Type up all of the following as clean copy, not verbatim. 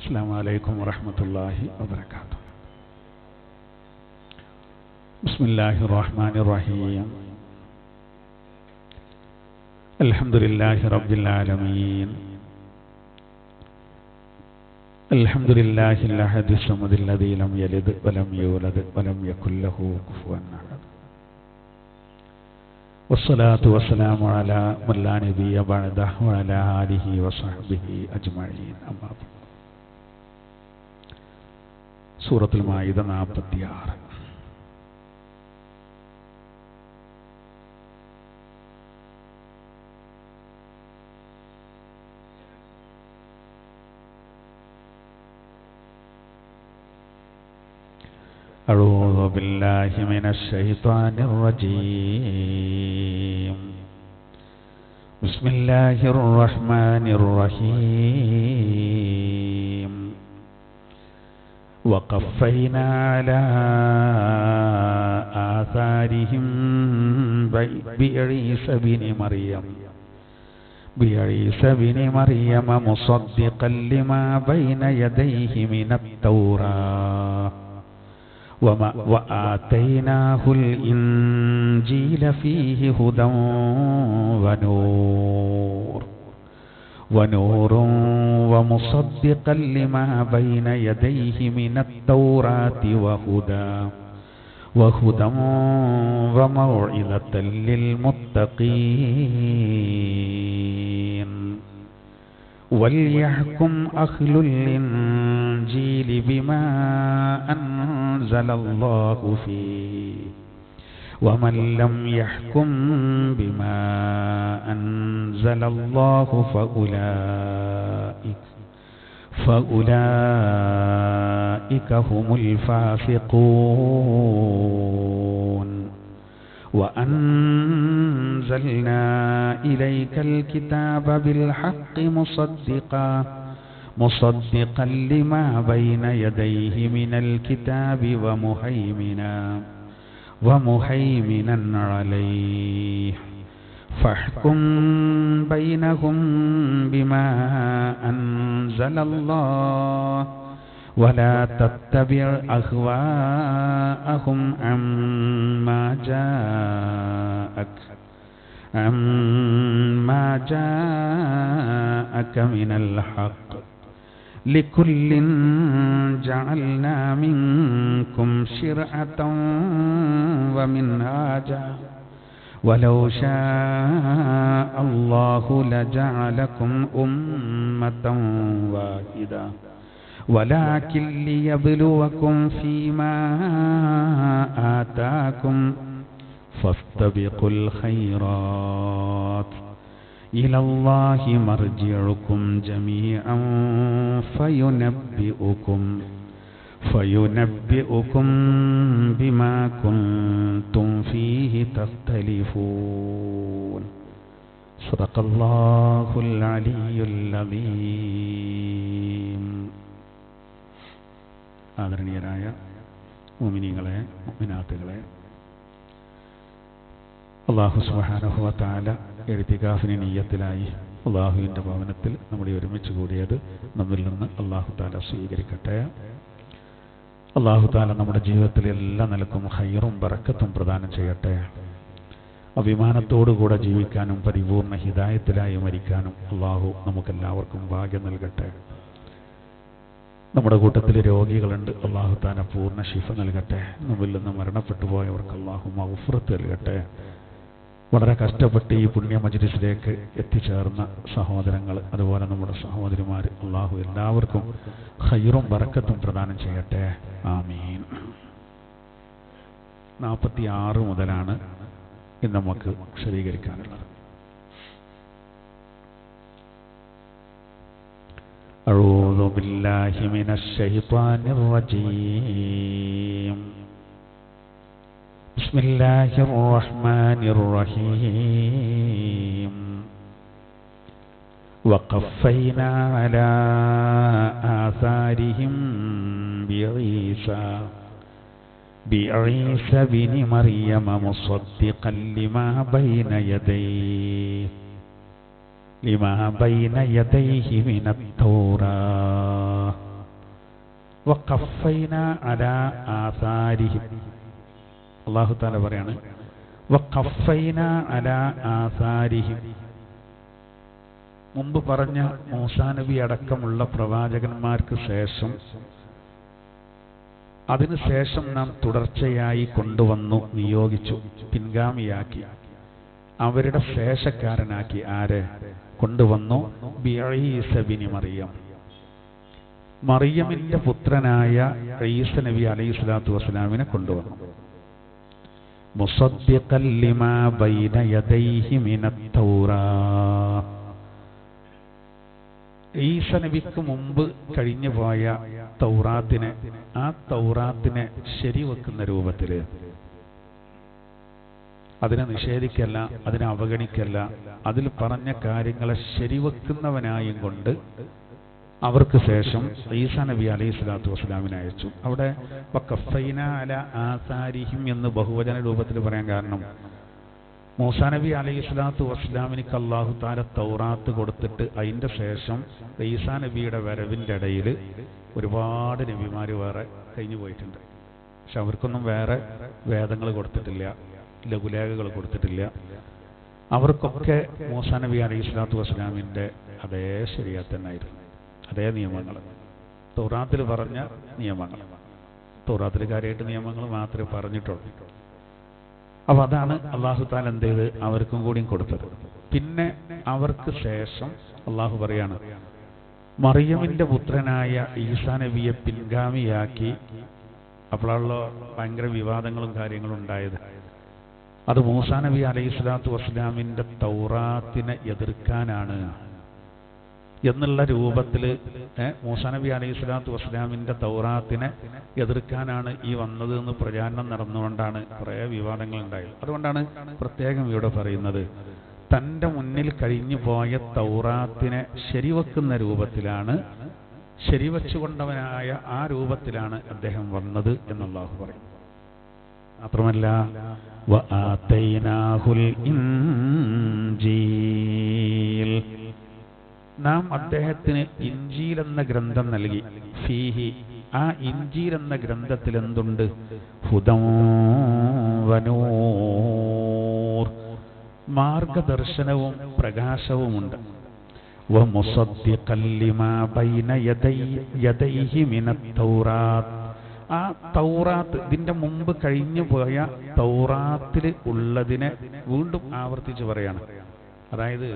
السلام عليكم ورحمة الله وبركاته. بسم الله الرحمن الرحيم. الحمد لله رب العالمين. الحمد لله الأحد الصمد الذي لم يلد ولم يولد ولم يكن له كفوا أحد. والصلاة والسلام على من لا نبي بعده وعلى آله وصحبه أجمعين. أما بعد. സൂറത്തുൽ മാഇദ 46. أعوذ بالله من الشيطان الرجيم. بسم الله الرحمن الرحيم. وقفينا على آثارهم بعيسى بن مريم مصدقا لما بين يديه من التوراة وآتيناه الإنجيل فيه هدى ونور ومصدقا لما بين يديه من التوراة وهدى وموعظة للمتقين. وليحكم أهل الإنجيل بما أنزل الله فيه ومن لم يحكم بما أنزل الله فأولئك هم الفاسقون. وأنزلنا إليك الكتاب بالحق مصدقا لما بين يديه من الكتاب ومهيمنا عليه فاحكم بينهم بما أنزل الله ولا تتبع أهواءهم عما جاءك من الحق. لكل جعلنا منكم شرعة ومنهاجا ولو شاء الله لجعلكم أمة واحدة ولكن ليبلوكم فيما آتاكم فاستبقوا الخيرات إلى الله مرجعكم جميعا فينبئكم بما كنتم فيه تختلفون. صدق الله العلي العظيم. ആദരണീയരായ മുഅ്മിനീങ്ങളെ മുഅ്മിനാത്തുകളെ, അല്ലാഹു സുബ്ഹാനഹു വ തആല ഇഅ്തികാഫിന് നിയ്യത്തിലായി അല്ലാഹുവിൻ്റെ ഭവനത്തിൽ നമ്മൾ ഒരുമിച്ച് കൂടിയത് നമ്മിൽ നിന്ന് അല്ലാഹു തആല സ്വീകരിക്കട്ടെ. അല്ലാഹു തആല നമ്മുടെ ജീവിതത്തിൽ എല്ലാ നിലക്കും ഖൈറും ബറക്കത്തും പ്രദാനം ചെയ്യട്ടെ. അഭിമാനത്തോടുകൂടെ ജീവിക്കാനും പരിപൂർണ ഹിദായത്തിലായി മരിക്കാനും അല്ലാഹു നമുക്കെല്ലാവർക്കും ഭാഗ്യം നൽകട്ടെ. നമ്മുടെ കൂട്ടത്തിൽ രോഗികളുണ്ട്, അല്ലാഹു തആല പൂർണ്ണ ശിഫ നൽകട്ടെ. നമ്മിൽ നിന്ന് മരണപ്പെട്ടു പോയവർക്ക് അല്ലാഹു മഗ്ഫിറത്ത് നൽകട്ടെ. വളരെ കഷ്ടപ്പെട്ട് ഈ പുണ്യ മജ്ലിസിലേക്ക് എത്തിച്ചേർന്ന സഹോദരങ്ങൾ, അതുപോലെ നമ്മുടെ സഹോദരിമാർ, അല്ലാഹു എല്ലാവർക്കും ഖൈറും ബറക്കത്തും പ്രദാനം ചെയ്യട്ടെ. ആമീൻ. 46 മുതലാണ് ഇന്ന് നമുക്ക് വിശദീകരിക്കാനുള്ളത്. أعوذ بالله من الشيطان الرجيم. بسم الله الرحمن الرحيم. وقفينا على آثارهم بعيسى بن مريم مصدقا لما بين يديه من التوراة വഖഫൈന അലാ ആസാരിഹിം. അല്ലാഹു തആല പറയാണ് വഖഫൈന അലാ ആസാരിഹിം. മുമ്പ് പറഞ്ഞ മൂസാ നബി അടക്കമുള്ള പ്രവാചകന്മാർക്ക് ശേഷം അതിനുശേഷം നാം തുടർച്ചയായി കൊണ്ടുവന്നു, നിയോഗിച്ചു, പിൻഗാമിയാക്കി, അവരുടെ ശേഷക്കാരനാക്കി. ആരെ കൊണ്ടുവന്നു? ബിഈസ ബിനി മറിയം, മറിയമിന്റെ പുത്രനായ ഈസ നബി അലൈഹിസ്സലാത്തു വസ്സലാമിനെ കൊണ്ടുവന്നു. മുസദ്ദിഖൻ ലിമാ ബൈന യദൈഹി മിനത് തൗറാത്ത്. ഈസ നബിക്ക് മുമ്പ് കഴിഞ്ഞു പോയ തൗറാത്തിനെ, ആ തൗറാത്തിനെ ശരിവെക്കുന്ന രൂപത്തിൽ, അതിനെ നിഷേധിക്കല്ല, അതിനെ അവഗണിക്കല്ല, അതിൽ പറഞ്ഞ കാര്യങ്ങളെ ശരിവെക്കുന്നവനായും കൊണ്ട് അവർക്ക് ശേഷം ഈസാ നബി അലൈഹി സ്വലാത്തു വസ്സലാമിനെ അയച്ചു. അവിടെ വഖഫൈന അലാ ആസാരിഹിം എന്ന് ബഹുവചന രൂപത്തിൽ പറയാൻ കാരണം, മൂസാ നബി അലൈഹി സ്വലാത്തു വസ്സലാമിനിക്ക് അല്ലാഹു തആല തൗറാത്ത് കൊടുത്തിട്ട് അതിൻ്റെ ശേഷം ഈസാ നബിയുടെ വരവിൻ്റെ ഇടയിൽ ഒരുപാട് നബിമാർ വേറെ കഴിഞ്ഞു പോയിട്ടുണ്ട്. പക്ഷെ അവർക്കൊന്നും വേറെ വേദങ്ങൾ കൊടുത്തിട്ടില്ല, ലഘുലേഖകൾ കൊടുത്തിട്ടില്ല. അവർക്കൊക്കെ മൂസാ നബി അലൈഹി സ്വലാത്തു വസ്സലാമിൻ്റെ അതേ ശരീഅത്ത് തന്നെയായിരുന്നു, അതേ നിയമങ്ങൾ, തൗറാത്തിൽ പറഞ്ഞ നിയമങ്ങൾ. തൗറാത്തിൽ കാര്യമായിട്ട് നിയമങ്ങൾ മാത്രമേ പറഞ്ഞിട്ടുള്ളൂ. അപ്പോൾ അതാണ് അല്ലാഹു തആല എന്ത് ചെയ്ത് അവർക്കും കൂടിയും കൊടുത്തത്. പിന്നെ അവർക്ക് ശേഷം അല്ലാഹു പറയാണ്, മറിയമിന്റെ പുത്രനായ ഈസാ നബിയെ പിൻഗാമിയാക്കി. അപ്പോഴുള്ള ഭയങ്കര വിവാദങ്ങളും കാര്യങ്ങളും ഉണ്ടായത് അത് മൂസാ നബി അലൈഹി സ്വലാത്തു വസ്സലാമിന്റെ തൗറാത്തിനെ എതിർക്കാനാണ് എന്നുള്ള രൂപത്തിൽ, മൂസാ നബി അലൈഹി സ്വലാത്തു വസ്സലാമിന്റെ തൗറാത്തിനെ എതിർക്കാനാണ് ഈ വന്നത് എന്ന് പ്രചാരണം നടന്നുകൊണ്ടാണ് കുറേ വിവാദങ്ങൾ ഉണ്ടായത്. അതുകൊണ്ടാണ് പ്രത്യേകം ഇവിടെ പറയുന്നത്, തൻ്റെ മുന്നിൽ കഴിഞ്ഞു പോയ തൗറാത്തിനെ ശരിവെക്കുന്ന രൂപത്തിലാണ്, ശരിവെച്ചുകൊണ്ടവനായ ആ രൂപത്തിലാണ് അദ്ദേഹം വന്നത് എന്നല്ലാഹു പറയും. മാത്രമല്ല വആതൈനാഹുൽ ഇൻജീൽ, നാം അദ്ദേഹത്തിന് ഇൻജീൽ എന്ന ഗ്രന്ഥം നൽകി. ഫീഹി, ആ ഇൻജീൽ എന്ന ഗ്രന്ഥത്തിൽ എന്തുണ്ട്? ഹുദൻ വനൂർ, മാർഗദർശനവും പ്രകാശവുമുണ്ട്. വമുസദ്ദിഖൻ ലിമാ ബൈന യദൈഹി മിനത് തൗറാത്ത്, ആ തൗറാത്ത്, ഇതിന്റെ മുമ്പ് കഴിഞ്ഞു പോയ തൗറാത്തിൽ ഉള്ളതിനെ വീണ്ടും ആവർത്തിച്ച് പറയാണ്. അതായത്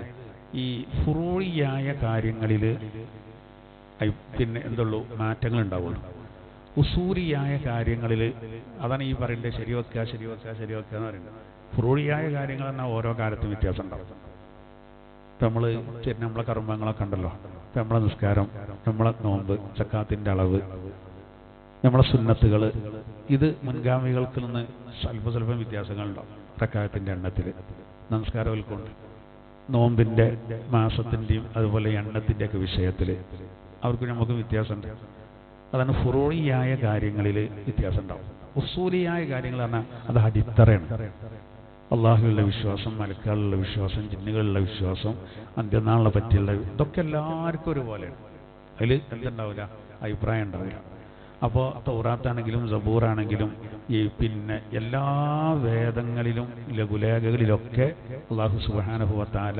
ഈ ഫുറൂഇയായ കാര്യങ്ങളിൽ പിന്നെ എന്തുള്ളൂ മാറ്റങ്ങൾ ഉണ്ടാവുള്ളൂ. ഉസൂലിയായ കാര്യങ്ങളിൽ അതാണ് ഈ പറയേണ്ടത്, ശരിവെക്കുക ശരിവെക്കുക ശരിവെക്കുക എന്ന് പറയുന്നത്. ഫുറൂഇയായ കാര്യങ്ങൾ പറഞ്ഞാൽ ഓരോ കാലത്തും വ്യത്യാസം ഉണ്ടാവും. ഇപ്പം നമ്മളെ കർമ്മങ്ങളൊക്കെ ഉണ്ടല്ലോ, ഇപ്പം നമ്മളെ നിസ്കാരം, നമ്മളെ നോമ്പ്, സക്കാത്തിൻ്റെ അളവ്, നമ്മളെ സുന്നത്തുകൾ, ഇത് മുൻഗാമികൾക്ക് നിന്ന് സ്വല്പം വ്യത്യാസങ്ങളുണ്ടാവും. റക്അത്തിന്റെ എണ്ണത്തിൽ, നമസ്കാരങ്ങൾക്കുണ്ട്, നോമ്പിൻ്റെ മാസത്തിൻ്റെയും അതുപോലെ എണ്ണത്തിൻ്റെയൊക്കെ വിഷയത്തിൽ അവർക്ക് നമുക്ക് വ്യത്യാസമുണ്ട്. അതാണ് ഫുറൂഇയായ കാര്യങ്ങളിൽ വ്യത്യാസം ഉണ്ടാവും. ഉസൂലിയായ കാര്യങ്ങൾ പറഞ്ഞാൽ അത് അടിത്തറയാണ്. അള്ളാഹുവിലുള്ള വിശ്വാസം, മലക്കുകളുള്ള വിശ്വാസം, ജിന്നുകളുള്ള വിശ്വാസം, അന്ത്യനാളിനെ പറ്റിയുള്ള, ഇതൊക്കെ എല്ലാവർക്കും ഒരുപോലെയാണ്. അതിൽ എന്തുണ്ടാവില്ല, അഭിപ്രായം ഉണ്ടാവില്ല. അപ്പോൾ തൗറാത്താണെങ്കിലും സബൂറാണെങ്കിലും ഈ പിന്നെ എല്ലാ വേദങ്ങളിലും ലഘുലേഖകളിലൊക്കെ അല്ലാഹു സുബ്ഹാനഹു വ തആല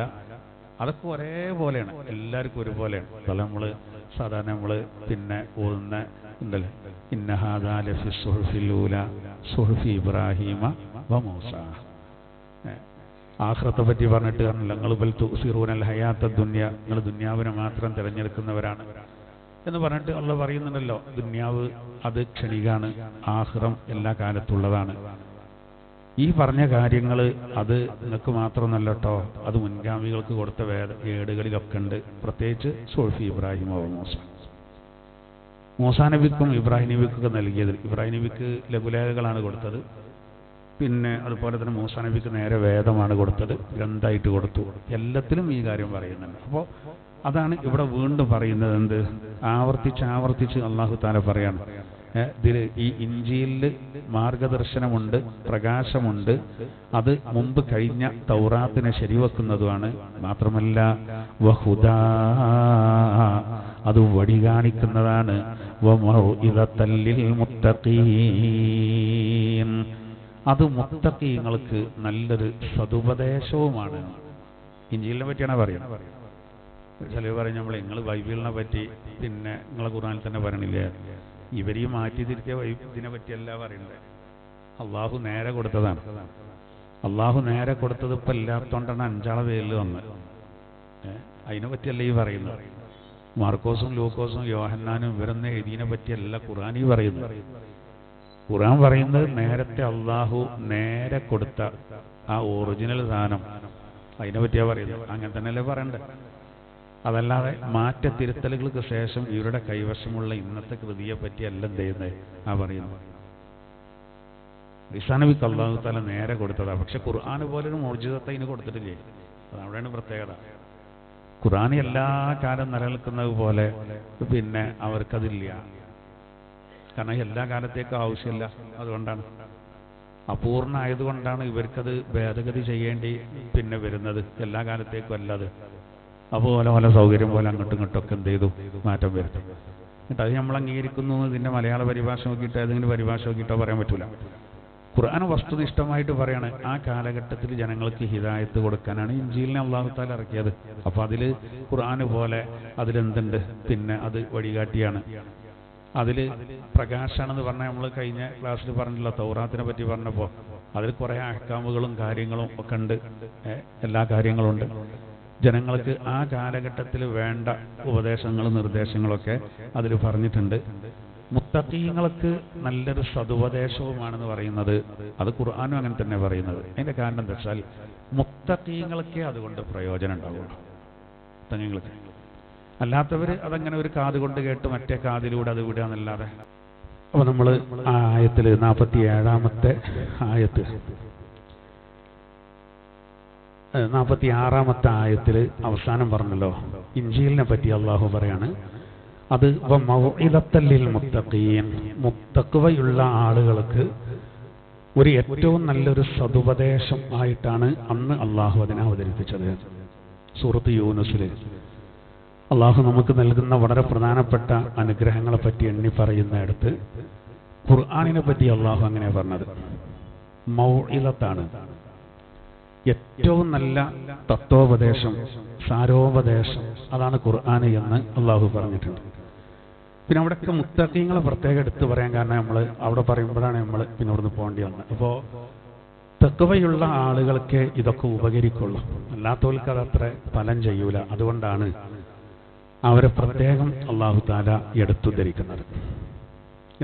അതൊക്കെ ഒരേപോലെയാണ്, എല്ലാവർക്കും ഒരുപോലെയാണ്. അപ്പോൾ നമ്മൾ സാധാരണ നമ്മൾ പിന്നെ ഓതുന്ന ഉണ്ടല്ലോ, ഇന്ന ഹാദാ ലഫി സുഹുഫിൽ ഊലാ സുഹുഫി ഇബ്രാഹീമ വ മൂസ. ആഖിറത്തെ പറ്റി പറഞ്ഞിട്ട് നിങ്ങൾ ബൽ തുസിറൂനൽ ഹയാത്ത ദുനിയ, നിങ്ങൾ ദുനിയാവിനെ മാത്രം തിരഞ്ഞെടുക്കുന്നവരാണ് എന്ന് പറഞ്ഞിട്ട് അള്ളാഹ് പറയുന്നുണ്ടല്ലോ. ദുനിയാവ് അത് ക്ഷണികാണ്, ആഖിറം എല്ലാ കാലത്തുള്ളതാണ്. ഈ പറഞ്ഞ കാര്യങ്ങൾ അത് നിങ്ങൾക്ക് മാത്രമൊന്നല്ല കേട്ടോ, അത് മുൻഗാമികൾക്ക് കൊടുത്ത ഏടുകളിലൊക്കെ ഉണ്ട്. പ്രത്യേകിച്ച് സുഹുഫി ഇബ്രാഹിം വ മൂസ, മൂസാ നബിക്കും ഇബ്രാഹിം നബിക്കൊക്കെ നൽകിയത്. ഇബ്രാഹിം നബിക്ക് ലഘുലേഖകളാണ് കൊടുത്തത്, പിന്നെ അതുപോലെ തന്നെ മൂസാ നബിക്ക് നേരെ വേദമാണ് കൊടുത്തത്, ഗ്രന്ഥമായിട്ട് കൊടുത്തു. എല്ലാത്തിലും ഈ കാര്യം പറയുന്നുണ്ട്. അപ്പോൾ അതാണ് ഇവിടെ വീണ്ടും പറയുന്നത്. എന്ത് ആവർത്തിച്ച് അല്ലാഹു തആല പറയാണ്, ഇതിൽ ഈ ഇൻജീലിൽ മാർഗദർശനമുണ്ട്, പ്രകാശമുണ്ട്, അത് മുമ്പ് കഴിഞ്ഞ തൗറാത്തിനെ ശരിവെക്കുന്നതുമാണ്. മാത്രമല്ല വഹുദാ, അത് വഴി കാണിക്കുന്നതാണ്. വമൗഇദത്തൽ ലിൽമുത്തഖീൻ. അത് മുത്തഖീങ്ങൾക്ക് നല്ലൊരു സതുപദേശവുമാണ്. ഇഞ്ചീലിനെ പറ്റിയാണ് പറയുന്നത്. ചിലർ പറയും നമ്മൾ നിങ്ങൾ ബൈബിളിനെ പറ്റി പിന്നെ നിങ്ങളെ ഖുർആനിൽ തന്നെ പറയണില്ലേ, ഇവരീ മാറ്റി തിരിച്ച ഇതിനെ പറ്റിയല്ല പറയുന്നത്. അള്ളാഹു നേരെ കൊടുത്തതാണ്. അള്ളാഹു നേരെ കൊടുത്തത് ഇപ്പം ഇല്ലാത്തോണ്ടാണ് 5 പേരിൽ വന്നത്. അതിനെ പറ്റിയല്ല ഈ പറയുന്നത്. മാർക്കോസും ലൂക്കോസും യോഹന്നാനും ഇവരൊന്നും എഴുതിയതിനെ പറ്റിയല്ല ഖുർആൻ ഈ പറയുന്നത്. ഖുർആൻ പറയുന്നത് നേരത്തെ അള്ളാഹു നേരെ കൊടുത്ത ആ ഒറിജിനൽ സാധനം അതിനെ പറ്റിയാണ് പറയുന്നത്. അങ്ങനെ തന്നെയല്ലേ പറയണ്ടേ. അതല്ലാതെ മാറ്റത്തിരുത്തലുകൾക്ക് ശേഷം ഇവരുടെ കൈവശമുള്ള ഇന്നത്തെ കൃതിയെ പറ്റിയല്ല എന്ത് ചെയ്യുന്നത് ആ പറയുന്നത്. ഈസാ നബിക്ക് അല്ലാഹു തആല നേരെ കൊടുത്തതാണ്. പക്ഷെ ഖുർആൻ പോലൊരു മോചിതത്തെ ഇതിന് കൊടുത്തിട്ടില്ലേ. അതവിടെയാണ് പ്രത്യേകത. ഖുർആൻ എല്ലാ കാലം നിലനിൽക്കുന്നത് പോലെ പിന്നെ അവർക്കതില്ല. കാരണം എല്ലാ കാലത്തേക്കും ആവശ്യമില്ല. അതുകൊണ്ടാണ് അപൂർണ ആയതുകൊണ്ടാണ് ഇവർക്കത് ഭേദഗതി ചെയ്യേണ്ടി പിന്നെ വരുന്നത്. എല്ലാ കാലത്തേക്കും അല്ലാതെ അതുപോലെ പല സൗകര്യം പോലെ അങ്ങോട്ടും ഇങ്ങോട്ടൊക്കെ എന്ത് ചെയ്തു മാറ്റം വരുത്തും. എന്നിട്ട് അത് നമ്മൾ അംഗീകരിക്കുന്നു. ഇതിൻ്റെ മലയാള പരിഭാഷ നോക്കിയിട്ട് ഏതെങ്കിലും പരിഭാഷ നോക്കിയിട്ടോ പറയാൻ പറ്റൂല. ഖുർആൻ വസ്തുനിഷ്ഠമായിട്ട് പറയാണ് ആ കാലഘട്ടത്തിൽ ജനങ്ങൾക്ക് ഹിദായത്ത് കൊടുക്കാനാണ് ഇഞ്ചീലിനെ അല്ലാഹു തആല ഇറക്കിയത്. അപ്പോൾ അതിൽ ഖുർആൻ പോലെ അതിലെന്തുണ്ട്, പിന്നെ അത് വഴികാട്ടിയാണ്. അതിൽ പ്രകാശാണെന്ന് പറഞ്ഞാൽ നമ്മൾ കഴിഞ്ഞ ക്ലാസ്സിൽ പറഞ്ഞില്ല, തൗറാത്തിനെ പറ്റി പറഞ്ഞപ്പോൾ അതിൽ കുറേ അഹ്കാമുകളും കാര്യങ്ങളും ഒക്കെ ഉണ്ട്. എല്ലാ കാര്യങ്ങളും ഉണ്ട്. ജനങ്ങൾക്ക് ആ കാലഘട്ടത്തിൽ വേണ്ട ഉപദേശങ്ങളും നിർദ്ദേശങ്ങളൊക്കെ അതിൽ പറഞ്ഞിട്ടുണ്ട്. മുത്തഖീങ്ങൾക്ക് നല്ലൊരു സതുപദേശവുമാണെന്ന് പറയുന്നത് അത് ഖുർആനും അങ്ങനെ തന്നെ പറയുന്നത്. അതിൻ്റെ കാരണം എന്താ വെച്ചാൽ മുത്തഖീങ്ങൾക്ക് അതുകൊണ്ട് പ്രയോജനം ഉണ്ടാവുള്ളൂ. മുത്തഖീങ്ങൾക്ക് അല്ലാത്തവർ അതങ്ങനെ ഒരു കാത് കൊണ്ട് കേട്ട് മറ്റേ കാതിലൂടെ അത് വിടുക എന്നല്ലാതെ. അപ്പോൾ നമ്മൾ ആ ആയത്തിൽ 47-ാമത്തെ ആയത്ത് 46-ാമത്തെ ആയത്തിൽ അവസാനം പറഞ്ഞല്ലോ ഇഞ്ചീലിനെ പറ്റി അള്ളാഹു പറയാണ്. അത് വമൗഇദത്തൽ ലിൽമുത്തഖീൻ, മുത്തഖ്വയുള്ള ആളുകൾക്ക് ഒരു ഏറ്റവും നല്ലൊരു സതുപദേശം ആയിട്ടാണ് അന്ന് അള്ളാഹു അതിനെ അവതരിപ്പിച്ചത്. സൂറത്ത് യൂനുസിൽ അള്ളാഹു നമുക്ക് നൽകുന്ന വളരെ പ്രധാനപ്പെട്ട അനുഗ്രഹങ്ങളെ പറ്റി എണ്ണി പറയുന്നിടത്ത് ഖുർആനിനെ പറ്റി അള്ളാഹു അങ്ങനെ പറഞ്ഞത് മൗഇദത്താണ്. ഏറ്റവും നല്ല തത്വോപദേശം, സാരോപദേശം അതാണ് ഖുർആൻ എന്ന് അള്ളാഹു പറഞ്ഞിട്ടുണ്ട്. പിന്നെ അവിടെയൊക്കെ മുത്തഖീങ്ങളെ പ്രത്യേകം എടുത്ത് പറയാൻ കാരണം നമ്മൾ അവിടെ പറയുമ്പോഴാണ് നമ്മൾ പിന്നെ ഇവിടുന്ന് പോകേണ്ടി വന്നത്. അപ്പോൾ തഖ്വയുള്ള ആളുകൾക്ക് ഇതൊക്കെ ഉപകരിക്കുള്ളൂ, അല്ലാത്തവർക്ക് അതത്ര ഫലം ചെയ്യൂല. അതുകൊണ്ടാണ് അവരെ പ്രത്യേകം അള്ളാഹു തആല എടുത്തുദ്ധരിക്കുന്നത്.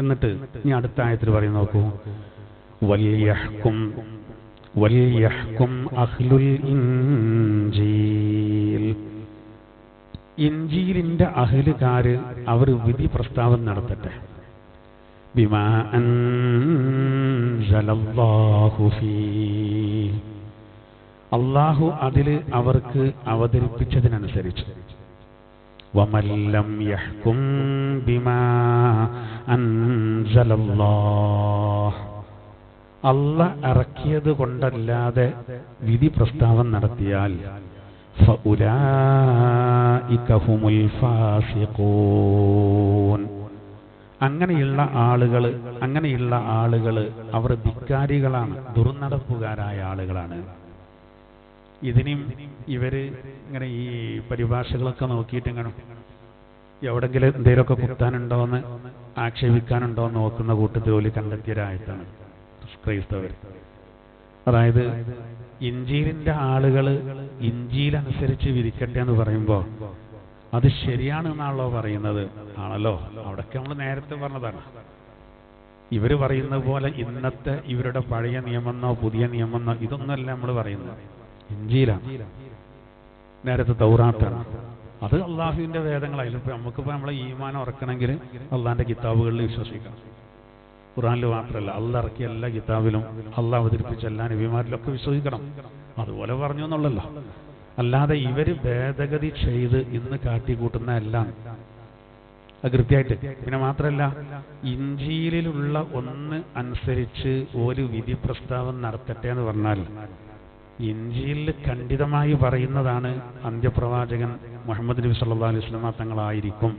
എന്നിട്ട് ഇനി അടുത്ത ആയത്തിൽ പറയും നോക്കൂ, വൽയഹ്കും അഹ്ലുൽ ഇൻജീൽ, ഇൻജീലിന്റെ അഹ്ലുകാര് അവർ വിധി പ്രസ്താവന നടത്തട്ടെ. ബിമാ അൻസലല്ലാഹു ഫീഹി, അല്ലാഹു അതിൽ അവർക്ക് അവതരിപ്പിച്ചതിനനുസരിച്ച്. വമൻ ലം യഹ്കും ബിമാ അൻസലല്ലാഹ്, അല്ലാഹ് ഇറക്കിയത് കൊണ്ടല്ലാതെ വിധി പ്രസ്താവന നടത്തിയാൽ ഫഉലൈക ഹുമുൽ ഫാസിഖൂൻ, അങ്ങനെയുള്ള ആളുകൾ അവർ ധിക്കാരികളാണ്, ദുർനടപ്പുകാരായ ആളുകളാണ്. ഇതിനും ഇവര് ഇങ്ങനെ ഈ പരിഭാഷകളൊക്കെ നോക്കിയിട്ട് ഇങ്ങനെ എവിടെങ്കിലും എന്തെങ്കിലുമൊക്കെ കുത്താനുണ്ടോയെന്ന് ആക്ഷേപിക്കാനുണ്ടോയെന്ന് നോക്കുന്ന കൂട്ടത്തിൽ ജോലി കണ്ടെത്തിയൊരായത്താണ് ക്രൈസ്തവർ. അതായത് ഇഞ്ചീലിന്റെ ആളുകൾ ഇഞ്ചീലനുസരിച്ച് വിധിക്കട്ടെ എന്ന് പറയുമ്പോൾ അത് ശരിയാണ് എന്നാണല്ലോ പറയുന്നത്. ആണല്ലോ, അവിടെയൊക്കെ നമ്മൾ നേരത്തെ പറഞ്ഞതാണ്. ഇവർ പറയുന്നത് പോലെ ഇന്നത്തെ ഇവരുടെ പഴയ നിയമമെന്നോ പുതിയ നിയമമെന്നോ ഇതൊന്നുമല്ല നമ്മൾ പറയുന്നത്. ഇഞ്ചീലാണ്, നേരത്തെ തൗറാത്താണ്. അത് അള്ളാഹുവിന്റെ വേദങ്ങളായാലും ഇപ്പം നമുക്കിപ്പോൾ നമ്മളെ ഈമാൻ ഉറക്കണമെങ്കിൽ അള്ളാഹിന്റെ കിതാബുകളിൽ വിശ്വസിക്കണം. ഖുർആനിൽ മാത്രമല്ല, അള്ളാഹ് ഇറക്കിയ എല്ലാ കിതാബിലും അള്ളാഹ് അവതരിപ്പിച്ച എല്ലാ നബിമാരിലൊക്കെ വിശ്വസിക്കണം. അതുപോലെ പറഞ്ഞു എന്നുള്ളല്ലോ. അല്ലാതെ ഇവര് ഭേദഗതി ചെയ്ത് ഇന്ന് കാട്ടിക്കൂട്ടുന്ന എല്ലാം കൃത്യമായിട്ട്. പിന്നെ മാത്രമല്ല, ഇഞ്ചീലിലുള്ള ഒന്ന് അനുസരിച്ച് ഒരു വിധി പ്രസ്താവന നടത്തട്ടെ എന്ന് പറഞ്ഞാൽ ഇഞ്ചീലിൽ ഖണ്ഡിതമായി പറയുന്നതാണ് അന്ത്യപ്രവാചകൻ മുഹമ്മദ് നബി സല്ലല്ലാഹു അലൈഹി വസല്ലം തങ്ങളായിരിക്കും.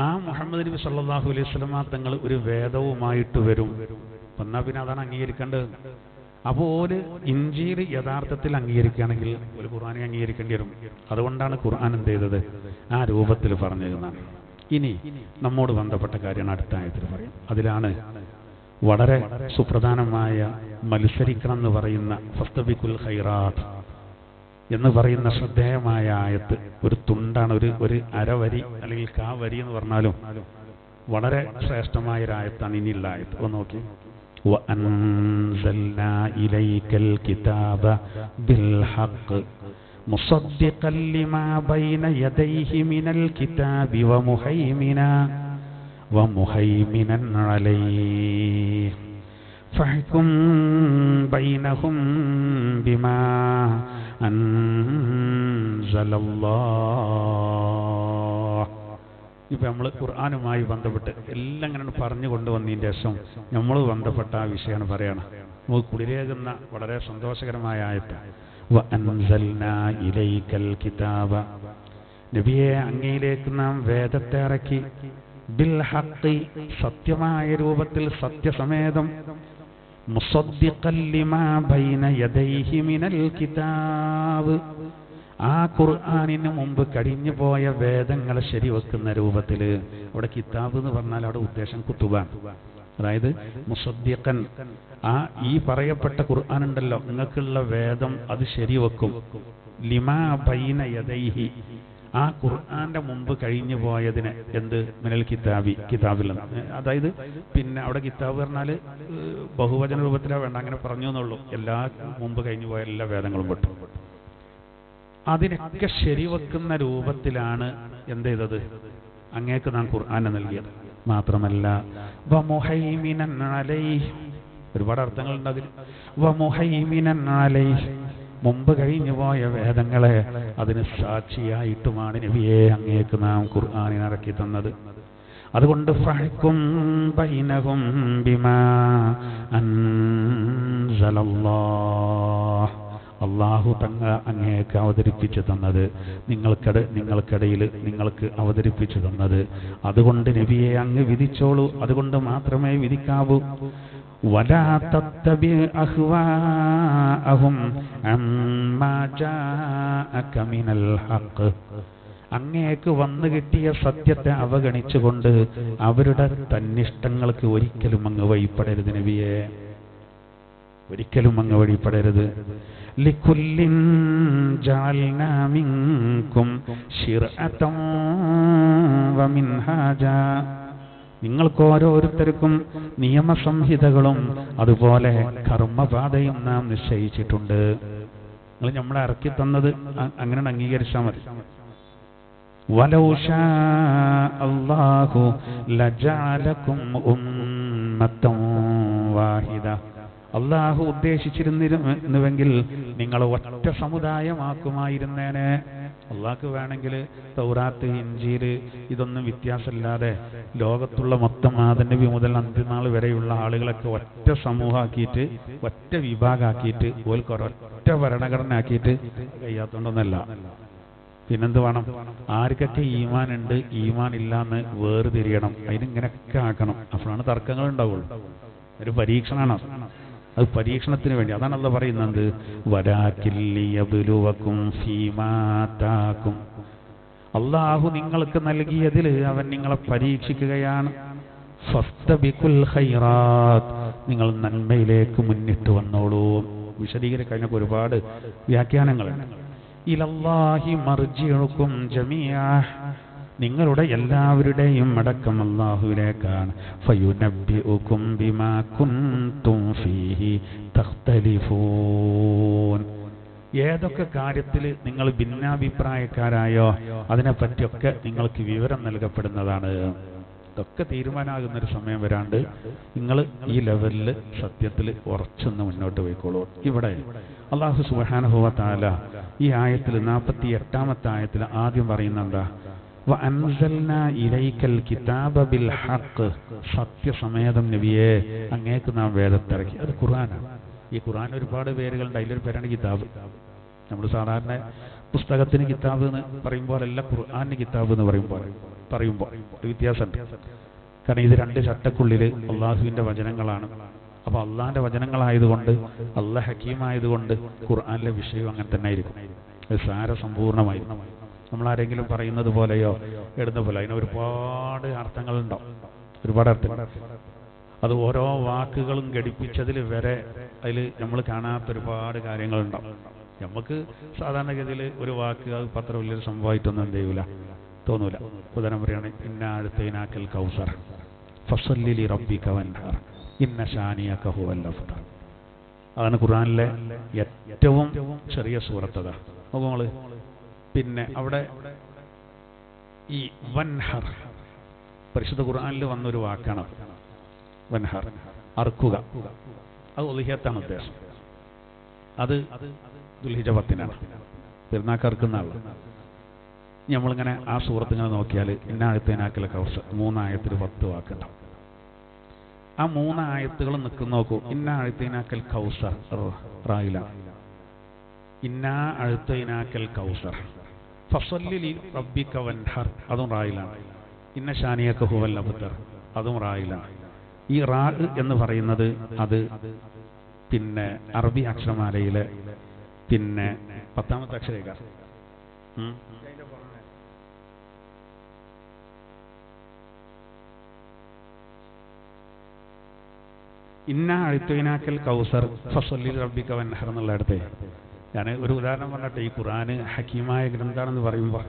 ആ മുഹമ്മദ് നബി സല്ലല്ലാഹു അലൈഹി വസല്ലമ തങ്ങൾ ഒരു വേദവുമായിട്ട് വരും. വന്നാൽ പിന്നെ അതാണ് അംഗീകരിക്കേണ്ടത്. അപ്പോൾ ഒരു ഇഞ്ചീൽ യഥാർത്ഥത്തിൽ അംഗീകരിക്കുകയാണെങ്കിൽ ഒരു ഖുർആനെ അംഗീകരിക്കേണ്ടി വരും. അതുകൊണ്ടാണ് ഖുർആൻ എന്ത് ചെയ്തത്, ആ രൂപത്തിൽ പറഞ്ഞിരുന്നത്. ഇനി നമ്മോട് ബന്ധപ്പെട്ട കാര്യമാണ് അടുത്ത ആയത്തിൽ പറയും. അതിലാണ് വളരെ സുപ്രധാനമായ മത്സരിക്കണം എന്ന് പറയുന്ന ഫസ്തബിഖുൽ ഖൈറാത്ത് എന്ന് പറയുന്ന ശ്രദ്ധേയമായ ആയത്ത്. ഒരു തുണ്ടാണ്, ഒരു അരവരി അല്ലെങ്കിൽ കാവരി എന്ന് പറഞ്ഞാലും വളരെ ശ്രേഷ്ഠമായ ഒരു ആയത്താണ് ഇനിയുള്ള ആയത്ത്. ഒന്ന് നോക്കി. وأنزلنا إليك الكتاب بالحق مصدقا لما بين يديه من الكتاب ومهيمنا عليه فاحكم بينهم بما أنزل الله. ഇപ്പം നമ്മൾ ഖുർആനുമായി ബന്ധപ്പെട്ട് എല്ലാം ഇങ്ങനെ പറഞ്ഞു കൊണ്ടുവന്നതിൻ്റെ ശേഷം നമ്മൾ ബന്ധപ്പെട്ട ആ വിഷയമാണ് പറയണം. നമുക്ക് കുളിരേകുന്ന വളരെ സന്തോഷകരമായ ആയത്ത്. വഅൻസൽനാ ഇലൈക്കൽ കിതാബ, നബിയെ അങ്ങയിലേക്ക് നാം വേദത്തെ ഇറക്കി, ബിൽ ഹഖ് സത്യമായ രൂപത്തിൽ സത്യസമേതം, മുസദ്ദിഖൻ ലിമാ ബൈന യദൈഹി മിനൽ കിതാബ്, ആ ഖുർആനിന് മുമ്പ് കഴിഞ്ഞു പോയ വേദങ്ങളെ ശരിവെക്കുന്ന രൂപത്തിൽ. അവിടെ കിതാബ് എന്ന് പറഞ്ഞാൽ അവിടെ ഉദ്ദേശം കുത്തുബാൻ, അതായത് മുസദ്ദിഖൻ, ആ ഈ പറയപ്പെട്ട ഖുർആൻ ഉണ്ടല്ലോ നിങ്ങൾക്കുള്ള വേദം അത് ശരിവെക്കും. ലിമാ ബൈന യദൈഹി, ആ ഖുർആന്റെ മുമ്പ് കഴിഞ്ഞു പോയതിനെ എന്ത് മിനൽ കിതാബിൽ, അതായത് പിന്നെ അവിടെ കിതാബ് പറഞ്ഞാൽ ബഹുവചന രൂപത്തിലാണ് വേണ്ട, അങ്ങനെ പറഞ്ഞു എന്നുള്ളൂ. എല്ലാ മുമ്പ് കഴിഞ്ഞു പോയ എല്ലാ വേദങ്ങളും പെട്ടു. അതിനൊക്കെ ശരിവെക്കുന്ന രൂപത്തിലാണ് എന്ത് ചെയ്തത്, അങ്ങേക്ക് നാം ഖുർആനെ നൽകിയത്. മാത്രമല്ല വമുഹൈമിനൻ അലൈഹി, ഒരുപാട് അർത്ഥങ്ങളുണ്ട് അതിൽ. വമുഹൈമിനൻ അലൈഹി, മുമ്പ് കഴിഞ്ഞു പോയ വേദങ്ങളെ അതിന് സാക്ഷിയായിട്ടുമാണ് നബിയെ അങ്ങേക്ക് നാം ഖുർആനിനെ ഇറക്കി തന്നത്. അതുകൊണ്ട് ഫഹ്കും ബൈനഹും ബിമാ അൻസലല്ലാഹ്, അള്ളാഹു തങ്ങ അങ്ങേക്ക് അവതരിപ്പിച്ചു തന്നത്, നിങ്ങൾക്കിടയിൽ നിങ്ങൾക്ക് അവതരിപ്പിച്ചു തന്നത്, അതുകൊണ്ട് നബിയെ അങ്ങ് വിധിച്ചോളൂ, അതുകൊണ്ട് മാത്രമേ വിധിക്കാവൂ. വലാ തത്തബി അഹ്വാഅഹും അമ്മാ ജാഅക മിനൽ ഹഖ്, അങ്ങേക്ക് വന്നു കിട്ടിയ സത്യത്തെ അവഗണിച്ചുകൊണ്ട് അവരുടെ തന്നിഷ്ടങ്ങൾക്ക് ഒരിക്കലും അങ്ങ് വഴിപ്പെടരുത് നബിയെ, ഒരിക്കലും അങ്ങ് വഴിപ്പെടരുത്. ലികുല്ലിൻ ജഅൽനാ മിൻകും ശിർഅതൻ വമിൻഹാജ, നിങ്ങൾക്ക് ഓരോരുത്തർക്കും നിയമസംഹിതകളും അതുപോലെ കർമ്മപാതയും നാം നിശ്ചയിച്ചിട്ടുണ്ട്. നിങ്ങൾ നമ്മളെ ഇറക്കി തന്നത് അങ്ങനെ അംഗീകരിച്ചാൽ മതി. വലൗ ശാ അല്ലാഹു ലജഅലകും ഉമ്മത്തൻ വാഹിദ, അള്ളാഹു ഉദ്ദേശിച്ചിരുന്നുവെങ്കിൽ നിങ്ങൾ ഒറ്റ സമുദായമാക്കുമായിരുന്നേനെ. അള്ളാഹ്ക്ക് വേണമെങ്കിൽ തൗറാത്ത്, ഇഞ്ചീൽ ഇതൊന്നും വ്യത്യാസമില്ലാതെ ലോകത്തുള്ള മൊത്തം ആദം നബി മുതൽ അന്ത്യനാൾ വരെയുള്ള ആളുകളൊക്കെ ഒറ്റ സമൂഹമാക്കിയിട്ട് ഒറ്റ വിഭാഗമാക്കിയിട്ട് ഓൽക്ക് ഒരൊറ്റ ഭരണഘടന ആക്കിയിട്ട് കഴിയാത്തോണ്ടൊന്നല്ല. പിന്നെന്ത് വേണം, ആർക്കൊക്കെ ഈമാൻ ഉണ്ട് ഈമാൻ ഇല്ലാന്ന് വേർതിരിയണം. അതിനിങ്ങനെയൊക്കെ ആക്കണം. അപ്പോഴാണ് തർക്കങ്ങൾ ഉണ്ടാവുള്ളൂ. ഒരു പരീക്ഷണമാണ് അത്, പരീക്ഷണത്തിന് വേണ്ടി. അതാണ് അല്ലാഹു പറയുന്നത്, വലാകില്ലിയബ്ലുവകും ഫീമാ ആതാകും, അല്ലാഹു നിങ്ങൾക്ക് നൽകിയതിൽ അവൻ നിങ്ങളെ പരീക്ഷിക്കുകയാണ്. ഫസ്തബിഖുൽ ഖൈറാത്ത്, നിങ്ങൾ നന്മയിലേക്ക് മുന്നിട്ട് വന്നോളൂ. വിശദീകരിക്കാൻ ഒരുപാട് വ്യാഖ്യാനങ്ങളുണ്ട്. ഇലല്ലാഹി മർജിഉകും ജമീഅ, നിങ്ങളുടെ എല്ലാവരുടെയും അടക്കം അല്ലാഹുവിലേക്കാണ്. ഫയുനബ്ബിഉകും ബിമാ കുൻതും ഫീഹി തഖ്തലിഫൂൻ, ഏതൊക്കെ കാര്യത്തിൽ നിങ്ങൾ ഭിന്നാഭിപ്രായക്കാരായോ അതിനെപ്പറ്റിയൊക്കെ നിങ്ങൾക്ക് വിവരം നൽകപ്പെടുന്നതാണ്. ഇതൊക്കെ തീരുമാനമാകുന്നൊരു സമയം വരാണ്ട് നിങ്ങൾ ഈ ലെവലിൽ സത്യത്തിൽ ഉറച്ചൊന്ന് മുന്നോട്ട് പോയിക്കോളൂ. ഇവിടെ അല്ലാഹു സുബ്ഹാനഹു വ തആല ഈ ആയത്തിൽ 48-ാമത്തെ ആയത്തിൽ ആദ്യം പറയുന്ന എന്താ, വഅൻസൽനാ ഇലൈക്കൽ കിതാബ ബിൽ ഹഖ്, സത്യസമേതം നബിയെ അങ്ങേക്ക് നാം വേദത്തിറക്കി. അത് ഖുർആനാണ്. ഈ ഖുർആൻ ഒരുപാട് പേരുകളുണ്ട്. അതിലൊരു പേരാണ് കിതാബ്. നമ്മൾ സാധാരണ പുസ്തകത്തിന് കിതാബ് എന്ന് പറയുമ്പോഴല്ല ഖുർആന് കിതാബ് എന്ന് പറയുമ്പോൾ ഒരു വ്യത്യാസമുണ്ട്. കാരണം ഇത് രണ്ട് ചട്ടക്കുള്ളിൽ അള്ളാഹുവിൻ്റെ വചനങ്ങളാണ്. അപ്പോൾ അള്ളാഹിൻ്റെ വചനങ്ങളായതുകൊണ്ട്, അള്ളാഹ് ഹക്കീമായതുകൊണ്ട് ഖുർആനിലെ വിഷയം അങ്ങനെ തന്നെ ആയിരിക്കും. അത് സാരസമ്പൂർണമായിരിക്കും. നമ്മളാരെങ്കിലും പറയുന്നത് പോലെയോ എഴുതുന്ന പോലെ അതിന് ഒരുപാട് അർത്ഥങ്ങളുണ്ടാവും, ഒരുപാട് അർത്ഥങ്ങൾ. അത് ഓരോ വാക്കുകളും ഘടിപ്പിച്ചതിൽ വരെ അതിൽ നമ്മൾ കാണാത്ത ഒരുപാട് കാര്യങ്ങളുണ്ടാവും. നമുക്ക് സാധാരണഗതിയിൽ ഒരു വാക്ക് അത് അത്ര വലിയൊരു സംഭവമായിട്ടൊന്നും എന്ത് ചെയ്യൂല, തോന്നൂല. ഉദാഹരണം പറയുകയാണ്, ഇന്ന അഴുത്തൈനാക്കൽ കൗസർ ഫസല്ലി റബ്ബിക വൻഹർ ഇന്ന ശാനിയക ഹുവൽ അബ്തർ. അതാണ് ഖുർആനിലെ ഏറ്റവും ചെറിയ സൂറത്ത്. അതാ നോക്കൂ നമ്മള്. പിന്നെ അവിടെ ഈ വൻഹർ പരിശുദ്ധ ഖുർആനിൽ വന്നൊരു വാക്കാണ് വൻഹർ, അറുക്കുക. അത് ഉദ്ഹിയത്താണ് ഉദ്ദേശം. അത് ദുൽഹിജ്ജ 10-നാണ്, പെരുന്നാൾക്ക് അറുക്കുന്ന ആള്. നമ്മളിങ്ങനെ ആ സൂറത്ത് ഇങ്ങനെ നോക്കിയാൽ ഇന്ന അഴുത്തൈനാക്കൽ കൗസർ 3 ആയത്തിൽ 10 വാക്കുണ്ടാവും. ആ 3 ആയത്തുകൾ നിൽക്കുന്ന നോക്കൂ. ഇന്ന അഴുത്തൈനാക്കൽ കൗസർ റായില, ഇന്ന അഴുത്തൈനാക്കൽ കൗസർ ഫസല്ലി റബ്ബിക വൻഹർ അതും റായിലാണ്. ഇന്ന ശാനിയക ഹുവൽ അബ്തർ അതും റായിലാണ്. ഈ റാ എന്ന് പറയുന്നത് അത് പിന്നെ അറബി അക്ഷരമാലയിലെ പിന്നെ 10ാമത്തെ അക്ഷരേഖ. ഇന്ന അഴുത്തൈനാക്കൽ കൗസർ ഫസല്ലി റബ്ബിക വൻഹർ എന്നുള്ള ഇടത്തെ ഞാൻ ഒരു ഉദാഹരണം പറഞ്ഞിട്ട്, ഈ ഖുർആന് ഹക്കീമായ ഗ്രന്ഥാണെന്ന് പറയുമ്പോൾ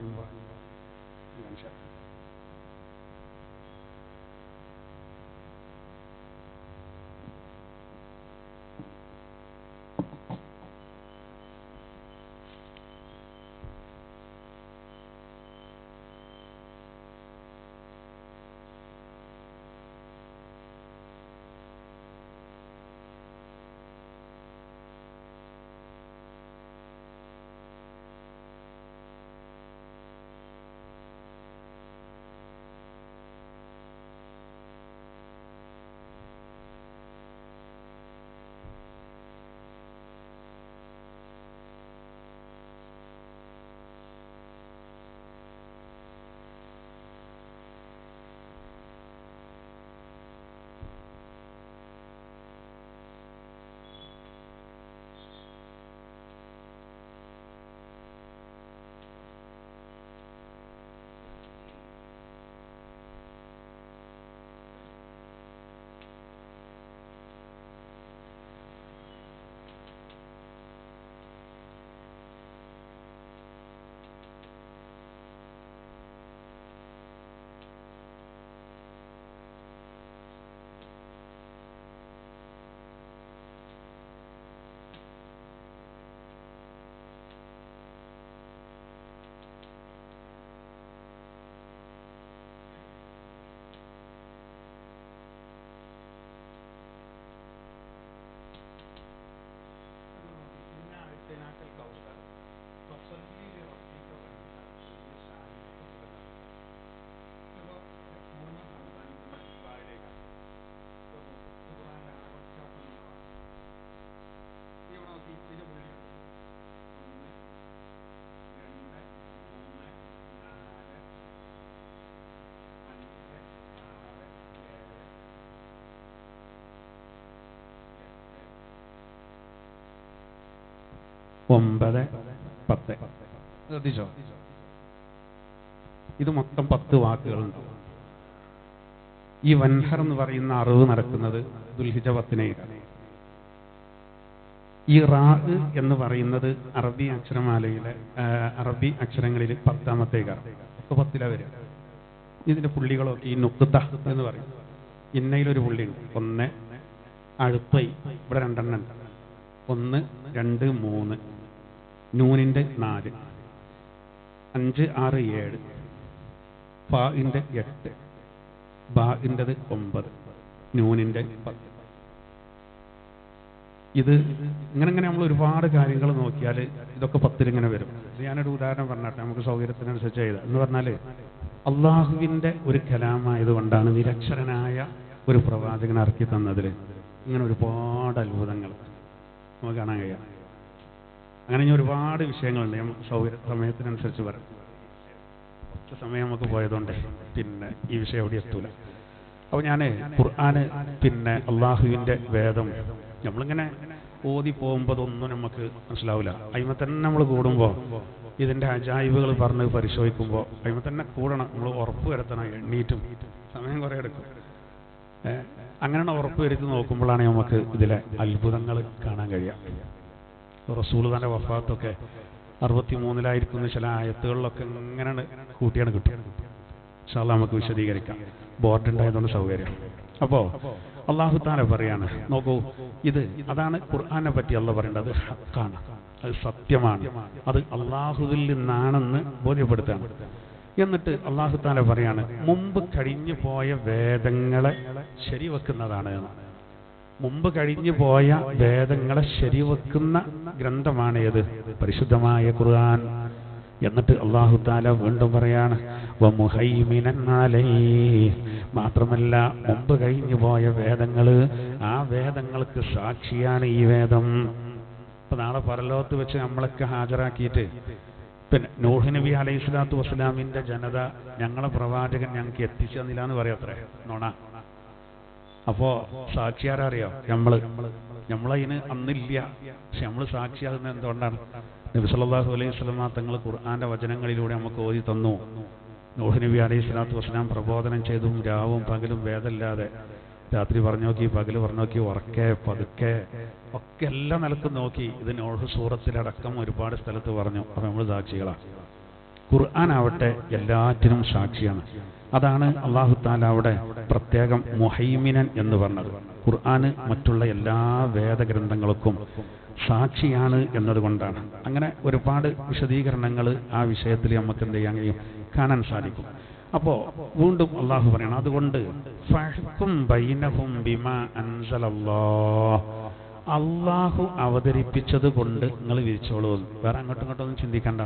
ഒമ്പത് 10 ശ്രദ്ധിച്ചോ? ഇത് മൊത്തം 10 വാക്കുകളുണ്ട്. ഈ വൻഹർ എന്ന് പറയുന്ന അറിവ് നടക്കുന്നത് ദുൽഹിജ്ജ 10-നെയാണ്. ഈ റാ എന്ന് പറയുന്നത് അറബി അക്ഷരമാലയിലെ അറബി അക്ഷരങ്ങളിൽ 10ാമത്തേക്കാണ്. ഒക്കെ 10ലാ വരിക. ഇതിന്റെ പുള്ളികളൊക്കെ ഈ നുക്ത എന്ന് പറയും. ഇന്നയിലൊരു പുള്ളിയുണ്ട്, 1 അഴുത്തൈ, ഇവിടെ 2 ഉണ്ട്. 1, 2, 3, നൂനിന്റെ 4, 5, 6, 7, ഫാഇന്റെ 8, ബാഇന്റെത് 9, നൂനിന്റെ 10. ഇത് ഇങ്ങനെ നമ്മൾ ഒരുപാട് കാര്യങ്ങൾ നോക്കിയാൽ ഇതൊക്കെ 10ൽ ഇങ്ങനെ വരും. ഞാനൊരു ഉദാഹരണം പറഞ്ഞാട്ടെ, നമുക്ക് സൗകര്യത്തിനനുസരിച്ച് ചെയ്ത് എന്ന് പറഞ്ഞാൽ, അള്ളാഹുവിന്റെ ഒരു കലാമായതുകൊണ്ടാണ് നിരക്ഷരനായ ഒരു പ്രവാചകൻ ഇറക്കി തന്നതിൽ ഇങ്ങനെ ഒരുപാട് അത്ഭുതങ്ങൾ നമുക്ക് കാണാൻ കഴിയാം. അങ്ങനെ ഇനി ഒരുപാട് വിഷയങ്ങളുണ്ട്. ഞാൻ സമയത്തിനനുസരിച്ച് പറയാം. കുറച്ച് സമയം നമുക്ക് പോയതുകൊണ്ട് പിന്നെ ഈ വിഷയം എവിടെ എത്തൂല. അപ്പോൾ ഞാൻ ഖുർആന് പിന്നെ അള്ളാഹുവിൻ്റെ വേദം നമ്മളിങ്ങനെ ഓതി പോകുമ്പോൾ അതൊന്നും നമുക്ക് മനസ്സിലാവില്ല. അതിമ തന്നെ നമ്മൾ കൂടുമ്പോൾ ഇതിൻ്റെ അജായിബുകൾ പറഞ്ഞ് പരിശോധിക്കുമ്പോൾ അതിമ തന്നെ കൂടണം. നമ്മൾ ഉറപ്പ് വരുത്തണം. എണ്ണീറ്റും സമയം കുറേ എടുക്കും. അങ്ങനെ ഉറപ്പ് വരുത്തി നോക്കുമ്പോഴാണ് നമുക്ക് ഇതിലെ അത്ഭുതങ്ങൾ കാണാൻ കഴിയുക. റസൂൽ തൻ്റെ വഫാത്തൊക്കെ 63-ലായിരിക്കുന്ന ചില ആയത്തുകളിലൊക്കെ ഇങ്ങനെയാണ് കൂട്ടിയാണ് കിട്ടിയത്. ഇൻഷാ അല്ലാഹ് നമുക്ക് വിശദീകരിക്കാം. ബോർഡ് ഉണ്ടായതുകൊണ്ട് സൗകര്യം. അപ്പോൾ അള്ളാഹു തആല പറയാണ്, നോക്കൂ, ഇത് അതാണ് ഖുർആനെ പറ്റി അള്ളാഹ് പറയേണ്ടത്. അത് ഹക്കാണ്, അത് സത്യമാണ്, അത് അള്ളാഹുവിൽ നിന്നാണെന്ന് ബോധ്യപ്പെടുത്താണ്. എന്നിട്ട് അള്ളാഹു തആല പറയാണ്, മുമ്പ് കഴിഞ്ഞു പോയ വേദങ്ങളെ ശരിവെക്കുന്നതാണ്. മുമ്പ് കഴിഞ്ഞു പോയ വേദങ്ങളെ ശരിവെക്കുന്ന ഗ്രന്ഥമാണ് ഏത്? പരിശുദ്ധമായ ഖുർആൻ. എന്നിട്ട് അല്ലാഹു തആല വീണ്ടും പറയാണ്, വമുഹൈമിനൻ അലൈഹി, മാത്രമല്ല മുമ്പ് കഴിഞ്ഞു പോയ വേദങ്ങൾ, ആ വേദങ്ങൾക്ക് സാക്ഷിയാണ് ഈ വേദം. ഇപ്പൊ നാളെ പരലോകത്ത് വെച്ച് നമ്മളൊക്കെ ഹാജരാക്കിയിട്ട് പിന്നെ നൂഹ് നബി അലൈഹി സ്വലാത്തു വസ്സലാമിന്റെ ജനത ഞങ്ങളെ പ്രവാചകൻ ഞങ്ങൾക്ക് എത്തിച്ചു തന്നില്ല എന്ന് പറയാത്രേ, നോണ. അപ്പോ സാക്ഷിയാരറിയോ? നമ്മളതിന് അന്നില്ല. പക്ഷെ നമ്മൾ സാക്ഷിയാകുന്നത് എന്തുകൊണ്ടാണ്? നബി സല്ലല്ലാഹു അലൈഹി വസല്ലം തങ്ങൾ ഖുർആന്റെ വചനങ്ങളിലൂടെ നമുക്ക് ഓതി തന്നു. നൂഹ് നബി അലൈഹി സ്വലാത്തു വസ്സലാം പ്രബോധനം ചെയ്തു, രാവും പകലും വേദമില്ലാതെ. രാത്രി പറഞ്ഞു നോക്കി, പകൽ പറഞ്ഞു നോക്കി, ഉറക്കെ പതുക്കെ ഒക്കെ എല്ലാം നിലക്കും നോക്കി. ഇത് നൂഹ് സൂറത്തിലടക്കം ഒരുപാട് സ്ഥലത്ത് പറഞ്ഞു. അപ്പൊ നമ്മൾ സാക്ഷികളാണ്. ഖുർആൻ ആവട്ടെ എല്ലാറ്റിനും സാക്ഷിയാണ്. അതാണ് അല്ലാഹു തആല അവിടെ പ്രത്യേകം മുഹൈമിനൻ എന്ന് പറഞ്ഞത്. ഖുർആന് മറ്റുള്ള എല്ലാ വേദഗ്രന്ഥങ്ങൾക്കും സാക്ഷിയാണ് എന്നതുകൊണ്ടാണ്. അങ്ങനെ ഒരുപാട് വിശദീകരണങ്ങൾ ആ വിഷയത്തിൽ നമുക്ക് എന്ത് ചെയ്യാൻ കഴിയും, കാണാൻ സാധിക്കും. അപ്പോൾ വീണ്ടും അള്ളാഹു പറയണം, അതുകൊണ്ട് ഫഹ്കും ബൈനഹും ബിമാ അൻസലല്ലാഹ്, അള്ളാഹു അവതരിപ്പിച്ചത് കൊണ്ട് നിങ്ങൾ വിധിച്ചോളൂ. വേറെ അങ്ങോട്ടും ഇങ്ങോട്ടൊന്നും ചിന്തിക്കണ്ട.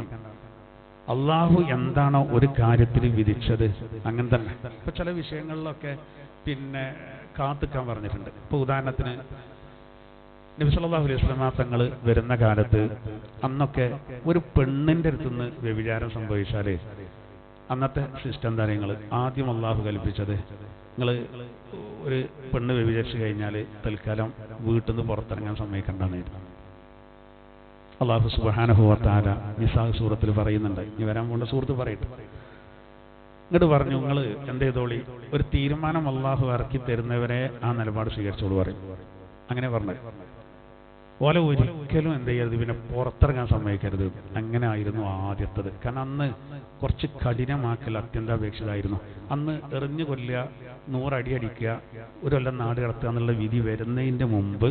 അള്ളാഹു എന്താണോ ഒരു കാര്യത്തിൽ വിധിച്ചത് അങ്ങനെ തന്നെ. ഇപ്പൊ ചില വിഷയങ്ങളിലൊക്കെ പിന്നെ കാത്തിക്കാൻ പറഞ്ഞിട്ടുണ്ട്. ഇപ്പൊ ഉദാഹരണത്തിന് നബി സല്ലല്ലാഹു അലൈഹി വസല്ലം തങ്ങൾ വരുന്ന കാലത്ത് അന്നൊക്കെ ഒരു പെണ്ണിന്റെ അടുത്തുനിന്ന് വ്യഭിചാരം സംഭവിച്ചാല് അന്നത്തെ സിസ്റ്റം കാര്യങ്ങൾ ആദ്യം അള്ളാഹു കൽപ്പിച്ചത്, നിങ്ങൾ ഒരു പെണ്ണ് വ്യഭിചരിച്ചു കഴിഞ്ഞാൽ തൽക്കാലം വീട്ടിൽ നിന്ന് പുറത്തിറങ്ങാൻ സമ്മതിക്കണ്ടെന്നായിരുന്നു. അല്ലാഹു സുബ്ഹാനഹു വ തആല നിസാ സൂറത്തിൽ പറയുന്നുണ്ട്. ഇനി വരാൻ പോകുന്ന സൂറത്ത് പറയട്ടെ. ഇങ്ങോട്ട് പറഞ്ഞു, നിങ്ങൾ എന്ത് ചെയ്തോളി, ഒരു തീരുമാനം അള്ളാഹു ഇറക്കി തരുന്നവരെ ആ നിലപാട് സ്വീകരിച്ചോളൂ പറയും. അങ്ങനെ പറഞ്ഞു. ഓലെ ഒരിക്കലും എന്ത് ചെയ്യരുത്, പിന്നെ പുറത്തിറങ്ങാൻ സമ്മതിക്കരുത്. അങ്ങനെ ആയിരുന്നു ആദ്യത്തത്. കാരണം അന്ന് കുറച്ച് കഠിനമാക്കൽ അത്യന്താപേക്ഷിതമായിരുന്നു. അന്ന് എറിഞ്ഞു കൊല്ലുക, 100 അടി അടിക്കുക, ഒരു കൊല്ലം നാട് കടത്തുക എന്നുള്ള വിധി വരുന്നതിൻ്റെ മുമ്പ്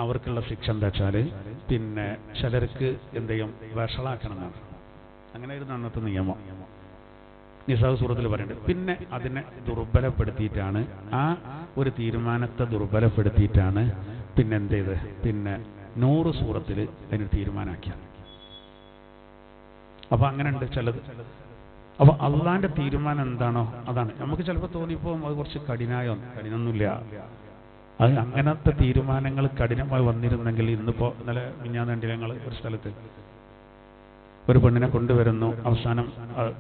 അവർക്കുള്ള ശിക്ഷ എന്താ വെച്ചാൽ പിന്നെ ചിലർക്ക് എന്ത് ചെയ്യും, വഷളാക്കണമെന്നാണ്. അങ്ങനെയായിരുന്നു അന്നത്തെ നിയമം. നിസാ സൂറത്തിൽ പറയുന്നുണ്ട്. പിന്നെ അതിനെ ദുർബലപ്പെടുത്തിയിട്ടാണ്, ആ ഒരു തീരുമാനത്തെ ദുർബലപ്പെടുത്തിയിട്ടാണ് പിന്നെ എന്ത് ചെയ്ത്, പിന്നെ 100 സൂറത്തിൽ അതിന് തീരുമാനമാക്കിയാണ്. അപ്പൊ അങ്ങനെ ഉണ്ട് ചിലത്. അപ്പൊ അള്ളാന്റെ തീരുമാനം എന്താണോ അതാണ്. നമുക്ക് ചിലപ്പോൾ തോന്നിപ്പോ അത് കുറച്ച് കഠിനമൊന്നുമില്ല. അത് അങ്ങനത്തെ തീരുമാനങ്ങൾ കഠിനമായി വന്നിരുന്നെങ്കിൽ ഇന്നിപ്പോ ഇന്നലെ മിഞ്ഞാന്ന് ഞങ്ങൾ ഒരു സ്ഥലത്ത് ഒരു പെണ്ണിനെ കൊണ്ടുവരുന്നു. അവസാനം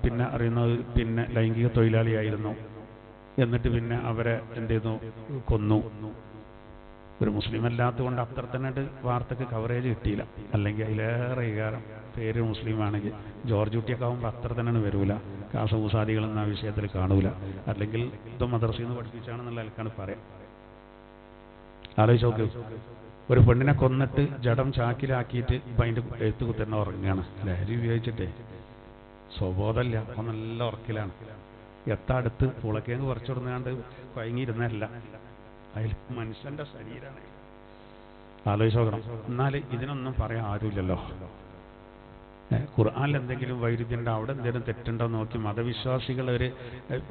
പിന്നെ അറിയുന്നത് പിന്നെ ലൈംഗിക തൊഴിലാളിയായിരുന്നു. എന്നിട്ട് പിന്നെ അവരെ എന്ത് ചെയ്തു, കൊന്നു. ഒരു മുസ്ലിം അല്ലാത്തതുകൊണ്ട് അത്ര തന്നെ വാർത്തക്ക് കവറേജ് കിട്ടിയില്ല. അല്ലെങ്കിൽ അതിലേറെ വികാരം പേര് മുസ്ലിം ആണെങ്കിൽ ജോർജ് കുട്ടിയൊക്കെ ആകുമ്പോൾ അത്ര തന്നെ വരൂല. കാസമൂസാദികളെന്ന ആ വിഷയത്തിൽ കാണൂല. അല്ലെങ്കിൽ ഇത് മദ്രസയിൽ നിന്ന് പഠിപ്പിച്ചാണെന്നുള്ള നിലക്കാണ് പറയാം. ആലോചിച്ച് നോക്ക്, ഒരു പെണ്ണിനെ കൊന്നിട്ട് ജഡം ചാക്കിലാക്കിയിട്ട് ഇപ്പം അതിൻ്റെ എഴുത്ത് കുത്തന്നെ ഉറങ്ങുകയാണ്. ലഹരി ഉപയോഗിച്ചിട്ടേ സ്വബോധമല്ല, അപ്പം നല്ല ഉറക്കിലാണ്. എത്തടുത്ത് പുളക്കേന്ന് കുറച്ചിടുന്നാണ്ട് കുഴങ്ങിയിരുന്നല്ല, അതിൽ മനുഷ്യന്റെ ശരീരമാണ്. ആലോചിച്ച് നോക്കണം. എന്നാൽ ഇതിനൊന്നും പറയാൻ ആരുമില്ലല്ലോ. ഖുർആനിൽ എന്തെങ്കിലും വൈരുദ്ധ്യം ഉണ്ടോ, അവിടെ എന്തെങ്കിലും തെറ്റുണ്ടോ നോക്കി മതവിശ്വാസികൾ ഒരു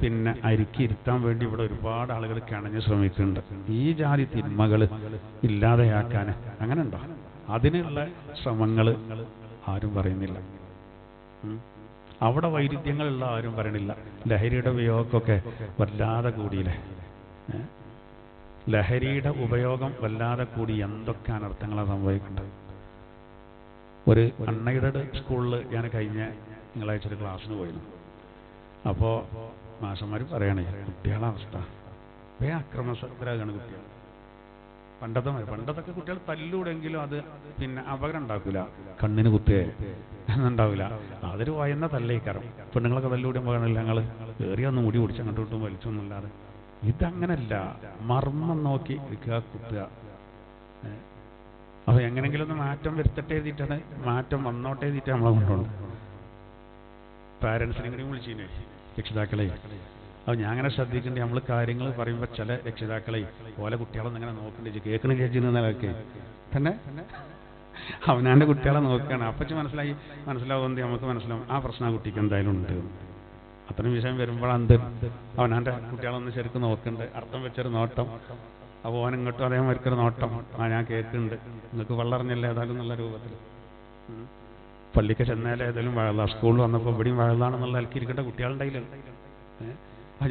പിന്നെ അരുക്കിയിരുത്താൻ വേണ്ടി ഇവിടെ ഒരുപാട് ആളുകൾ കിണഞ്ഞ് ശ്രമിക്കുന്നുണ്ട്. ഈ ജാതി തിന്മകൾ ഇല്ലാതെയാക്കാൻ അങ്ങനെ ഉണ്ടോ? അതിനുള്ള ശ്രമങ്ങൾ ആരും പറയുന്നില്ല. അവിടെ വൈരുദ്ധ്യങ്ങളുള്ള ആരും പറയണില്ല. ലഹരിയുടെ ഉപയോഗമൊക്കെ വല്ലാതെ കൂടിയില്ലേ? ലഹരിയുടെ ഉപയോഗം വല്ലാതെ കൂടി എന്തൊക്കെ അനർത്ഥങ്ങളാണ് സംഭവിക്കുന്നത്. ഒരു അൺഎയ്ഡഡ് സ്കൂളിൽ ഞാൻ കഴിഞ്ഞ തിങ്കളാഴ്ച ഒരു ക്ലാസ്സിന് പോയിരുന്നു. അപ്പോൾ മാഷന്മാർ പറയണേ കുട്ടികളുടെ അവസ്ഥ അക്രമസക്തരാകാണ് കുട്ടികൾ. പണ്ടത്തൊക്കെ കുട്ടികൾ തല്ലൂടെങ്കിലും അത് പിന്നെ അപകടം ഉണ്ടാക്കില്ല, കണ്ണിന് കുത്തുകയെ എന്നുണ്ടാവില്ല. അതൊരു വയന്ന തല്ലേക്കാരം. പെണ്ണുങ്ങളൊക്കെ തല്ലൂടുമ്പോൾ കാണില്ല ഞങ്ങൾ കയറിയൊന്നും മുടി പിടിച്ച് അങ്ങോട്ട് വിട്ടും വലിച്ചൊന്നുമില്ലാതെ. ഇതങ്ങനല്ല, മർമ്മം നോക്കി ഇരിക്കുക, കുത്തുക. അപ്പോൾ എങ്ങനെങ്കിലും ഒന്ന് മാറ്റം വരുത്തട്ടെ എഴുതിയിട്ടാണ്, മാറ്റം വന്നോട്ടെ എഴുതിയിട്ട് നമ്മളെ കൊണ്ടുപോകണം. പാരൻസിനെ കൂടി വിളിച്ചില്ലേ, രക്ഷിതാക്കളെ. അപ്പോൾ ഞാൻ അങ്ങനെ ശ്രദ്ധിക്കേണ്ടി നമ്മൾ കാര്യങ്ങൾ പറയുമ്പോൾ ചില രക്ഷിതാക്കളെ പോലെ കുട്ടികളൊന്നും ഇങ്ങനെ നോക്കണ്ടേ, കേൾക്കണ ചേച്ചിന്നൊക്കെ തന്നെ അവനാൻ്റെ കുട്ടികളെ നോക്കുകയാണ്. അപ്പച്ച് മനസ്സിലാവുന്നത് നമുക്ക് മനസ്സിലാവും ആ പ്രശ്നം ആ കുട്ടിക്ക് എന്തായാലും ഉണ്ട്. അത്രയും വിഷയം വരുമ്പോഴാണ് അവനാൻ്റെ കുട്ടികളൊന്ന് ശരിക്കും നോക്കണ്ട്, അർത്ഥം വെച്ചൊരു നോട്ടം. അപ്പോൾ ഓൻ ഇങ്ങോട്ടും അതേമാതിരിക്കൊരു നോട്ടം, ഞാൻ കേൾക്കുന്നുണ്ട്, നിങ്ങൾക്ക് വെള്ളറിഞ്ഞില്ല ഏതായാലും എന്നുള്ള രൂപത്തിൽ. പള്ളിക്ക് ചെന്നാലും ഏതായാലും വഴല, സ്കൂളിൽ വന്നപ്പോൾ ഇവിടെയും വഴലാണെന്നുള്ള അലക്കിയിരിക്കേണ്ട കുട്ടികളുടെ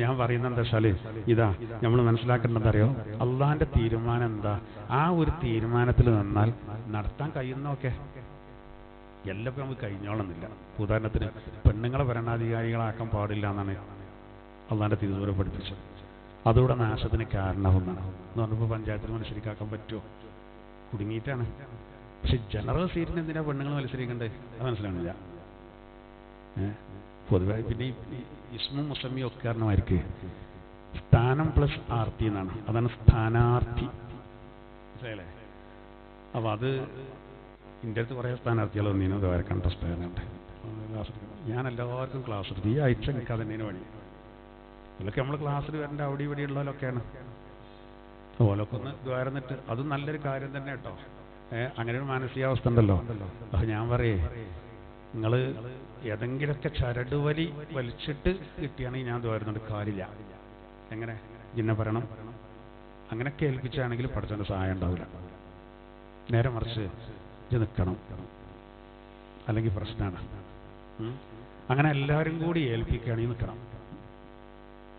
ഞാൻ പറയുന്നത് എന്താ വെച്ചാൽ ഇതാ നമ്മൾ മനസ്സിലാക്കേണ്ടതറിയോ, അള്ളാന്റെ തീരുമാനം എന്താ, ആ ഒരു തീരുമാനത്തിൽ നിന്നാൽ നടത്താൻ കഴിയുന്നൊക്കെ എല്ലാം നമുക്ക് കഴിഞ്ഞോളന്നില്ല. ഉദാഹരണത്തിന് പെണ്ണുങ്ങളെ ഭരണാധികാരികളാക്കാൻ പാടില്ല എന്നാണ് അള്ളാന്റെ തിരുവനന്തപുരം പഠിപ്പിച്ചത്. അതോടെ നാശത്തിന് കാരണവുമെന്നാണ് എന്ന് പറഞ്ഞപ്പോൾ പഞ്ചായത്തിൽ മത്സരിക്കാക്കാൻ പറ്റുമോ? കുടുങ്ങിയിട്ടാണ്. പക്ഷെ ജനറൽ സീറ്റിന് എന്തിനാ പെണ്ണുങ്ങൾ മത്സരിക്കണ്ടേ? അത് മനസ്സിലാണില്ല. പൊതുവെ പിന്നെ ഈ ഇസ്മും മുസമ്മിയും ഒക്കെ കാരണമായിരിക്കും സ്ഥാനം പ്ലസ് ആർത്തി എന്നാണ്, അതാണ് സ്ഥാനാർത്ഥി, മനസ്സിലായില്ലേ? അപ്പോൾ അത് എൻ്റെ അടുത്ത് കുറേ സ്ഥാനാർത്ഥികൾ വന്നീനു, വേറെ കണ്ടസ്റ്റ് ആയതുകൊണ്ട് ഞാൻ എല്ലാവർക്കും ക്ലാസ് എടുത്തു. ഈ ആഴ്ച എനിക്ക് അതന്നെയാണ് പണി. ഇതിലൊക്കെ നമ്മൾ ക്ലാസ്സിൽ വരേണ്ട അവിടെ ഇവിടെ ഉള്ളവരൊക്കെയാണ്. ഓലൊക്കെ ഒന്ന് ദ്വാരന്നിട്ട് അതും നല്ലൊരു കാര്യം തന്നെ കേട്ടോ. അങ്ങനെ ഒരു മാനസികാവസ്ഥ ഉണ്ടല്ലോ. അപ്പോൾ ഞാൻ പറയേ, നിങ്ങൾ ഏതെങ്കിലുമൊക്കെ ചരട് വലിച്ചിട്ട് കിട്ടിയാണെങ്കിൽ ഞാൻ ദ്വാരുന്നുണ്ട്, കാര്യമില്ല. എങ്ങനെ ജിന്നെ പറയണം, അങ്ങനെയൊക്കെ ഏൽപ്പിച്ചാണെങ്കിൽ പഠിച്ചതിൻ്റെ സഹായം ഉണ്ടാവില്ല. നേരെ മറിച്ച് ഇത് നിൽക്കണം, അല്ലെങ്കിൽ പ്രശ്നമാണ്. അങ്ങനെ എല്ലാവരും കൂടി ഏൽപ്പിക്കുകയാണെങ്കിൽ നിൽക്കണം,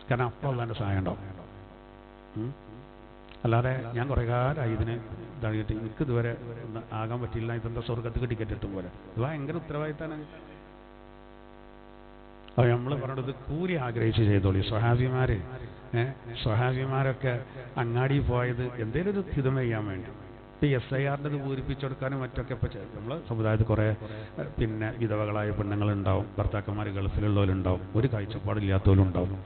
കാരണം അപ്പോൾ അല്ലാണ്ട് സഹായം ഉണ്ടാവും. അല്ലാതെ ഞാൻ കുറേ കാലമായി ഇതിന് ഇതായിട്ട് എനിക്ക് ഇതുവരെ ആകാൻ പറ്റില്ല, ഇതെന്താ സ്വർഗത്തിൽ ടിക്കറ്റ് കിട്ടും പോലെ. ഇത് ഭയങ്കര ഉത്തരവാദിത്തമാണ്. അപ്പോൾ നമ്മൾ പറഞ്ഞത് കൂലി ആഗ്രഹിച്ച് ചെയ്തോളി. സ്വഹാബിമാരൊക്കെ അങ്ങാടി പോയത് എന്തെങ്കിലും ഒരു ഹിതം ചെയ്യാൻ വേണ്ടി. ഇപ്പോൾ SIR പൂരിപ്പിച്ചെടുക്കാനും മറ്റൊക്കെ ഇപ്പോൾ നമ്മൾ സമുദായത്തിൽ കുറേ പിന്നെ വിധവകളായ പെണ്ണുങ്ങളുണ്ടാവും, ഭർത്താക്കന്മാർ ഗൾഫിലുള്ളവരുണ്ടാവും, ഒരു കാഴ്ചപ്പാടില്ലാത്തവരും ഉണ്ടാവും.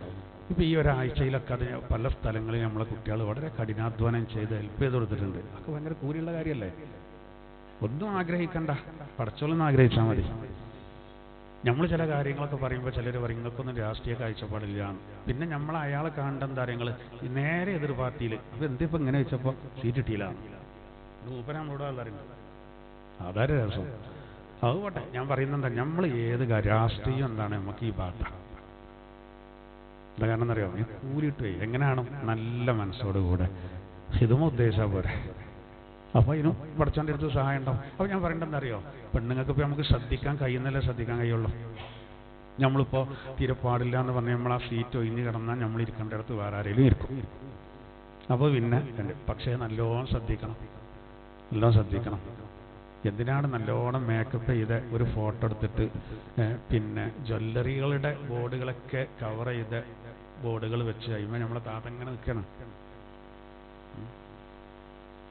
ഇപ്പോൾ ഈ ഒരാഴ്ചയിലൊക്കെ അത് പല സ്ഥലങ്ങളിൽ നമ്മളെ കുട്ടികൾ വളരെ കഠിനാധ്വാനം ചെയ്ത് ഹെൽപ്പ് ചെയ്ത് കൊടുത്തിട്ടുണ്ട്. അതൊക്കെ ഭയങ്കര കൂലിയുള്ള കാര്യമല്ലേ? ഒന്നും ആഗ്രഹിക്കണ്ട, പടച്ചോളൊന്നും ആഗ്രഹിച്ചാൽ മതി. നമ്മൾ ചില കാര്യങ്ങളൊക്കെ പറയുമ്പോൾ ചിലർ പറയും നിങ്ങൾക്കൊന്നും രാഷ്ട്രീയ കാഴ്ചപ്പാടില്ല. പിന്നെ നമ്മൾ അയാളെ കാണേണ്ട കാര്യങ്ങൾ നേരെ എതിർ പാർട്ടിയിൽ. അപ്പോൾ എന്തിപ്പോൾ ഇങ്ങനെ വെച്ചപ്പോൾ സീറ്റ് കിട്ടിയില്ല, മൂപ്പര നമ്മളോട് അറിയുന്നത്. അതായത് രസം. അത് പോട്ടെ, ഞാൻ പറയുന്നത് എന്താ, നമ്മൾ ഏത് രാഷ്ട്രീയം എന്താണ് നമുക്ക് ഈ പാട്ട എന്താ കാരണം എന്നറിയാം, ഈ കൂലിട്ട് എങ്ങനെയാണോ നല്ല മനസ്സോടുകൂടെ ഹിതമ ഉദ്ദേശിച്ചാൽ പോരെ. അപ്പോൾ ഇതിനും പഠിച്ചോൻ്റെ അടുത്ത് സഹായം ഉണ്ടാവും. അപ്പോൾ ഞാൻ പറയേണ്ടതെന്ന് അറിയോ, പെണ്ണുങ്ങൾക്ക് ഇപ്പോൾ നമുക്ക് ശ്രദ്ധിക്കാൻ കഴിയുന്നല്ലേ ശ്രദ്ധിക്കാൻ കഴിയുള്ളൂ. നമ്മളിപ്പോൾ തീരെ പാടില്ല എന്ന് പറഞ്ഞാൽ നമ്മൾ ആ സീറ്റ് ഒഴിഞ്ഞ് കിടന്നാൽ നമ്മൾ ഇരിക്കേണ്ട അടുത്ത് വേറെ ആരെങ്കിലും ഇരിക്കും. അപ്പോൾ പിന്നെ പക്ഷേ നല്ലോണം ശ്രദ്ധിക്കണം, നല്ലോണം ശ്രദ്ധിക്കണം. എന്തിനാണ് നല്ലോണം മേക്കപ്പ് ചെയ്ത് ഒരു ഫോട്ടോ എടുത്തിട്ട് പിന്നെ ജ്വല്ലറികളുടെ ബോർഡുകളൊക്കെ കവർ ചെയ്ത് ബോർഡുകൾ വെച്ച് കഴിയുമ്പോൾ നമ്മളെ താത്തങ്ങനെ നിൽക്കണം,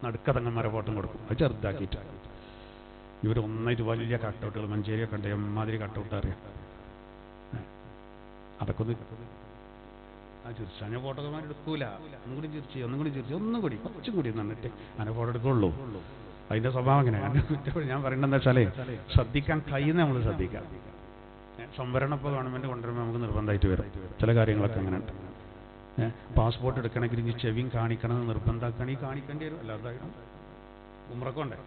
നടുക്കതങ്ങന്മാരെ ഫോട്ടോ കൊടുക്കും, അത് ചെറുതാക്കിയിട്ട്. ഇവർ ഒന്നായിട്ട് വലിയ കട്ടൗട്ടുകൾ മഞ്ചേരിയൊക്കെ ഉണ്ട്, എമ്മാതിരി കട്ടൗട്ട് അറിയാം. അതൊക്കെ ഒന്ന് ആ ചിരിച്ചാൽ ഞാൻ ഫോട്ടോമാർ എടുക്കൂല, ഒന്നും കൂടി ചിരിച്ച് ഒന്നും കൂടി കുറച്ചും കൂടി എന്നിട്ട് അങ്ങനെ ഫോട്ടോ എടുക്കുള്ളൂ. അതിൻ്റെ സ്വഭാവം എങ്ങനെയാണ് ഞാൻ പറയേണ്ടത് എന്താ വെച്ചാൽ ശ്രദ്ധിക്കാൻ കഴിയുന്ന നമ്മൾ ശ്രദ്ധിക്കാം. സംവരണം ഇപ്പോൾ ഗവൺമെൻറ് കൊണ്ടുവരുമ്പോൾ നമുക്ക് നിർബന്ധമായിട്ട് വരും ചില കാര്യങ്ങളൊക്കെ അങ്ങനെ ഉണ്ട്. പാസ്പോർട്ട് എടുക്കണമെങ്കിൽ ഇനി ചെവിയും കാണിക്കണമെന്ന് നിർബന്ധമാക്കണമെങ്കിൽ കാണിക്കേണ്ടി വരും. അല്ലാതെ ഉമ്രക്കുണ്ടേ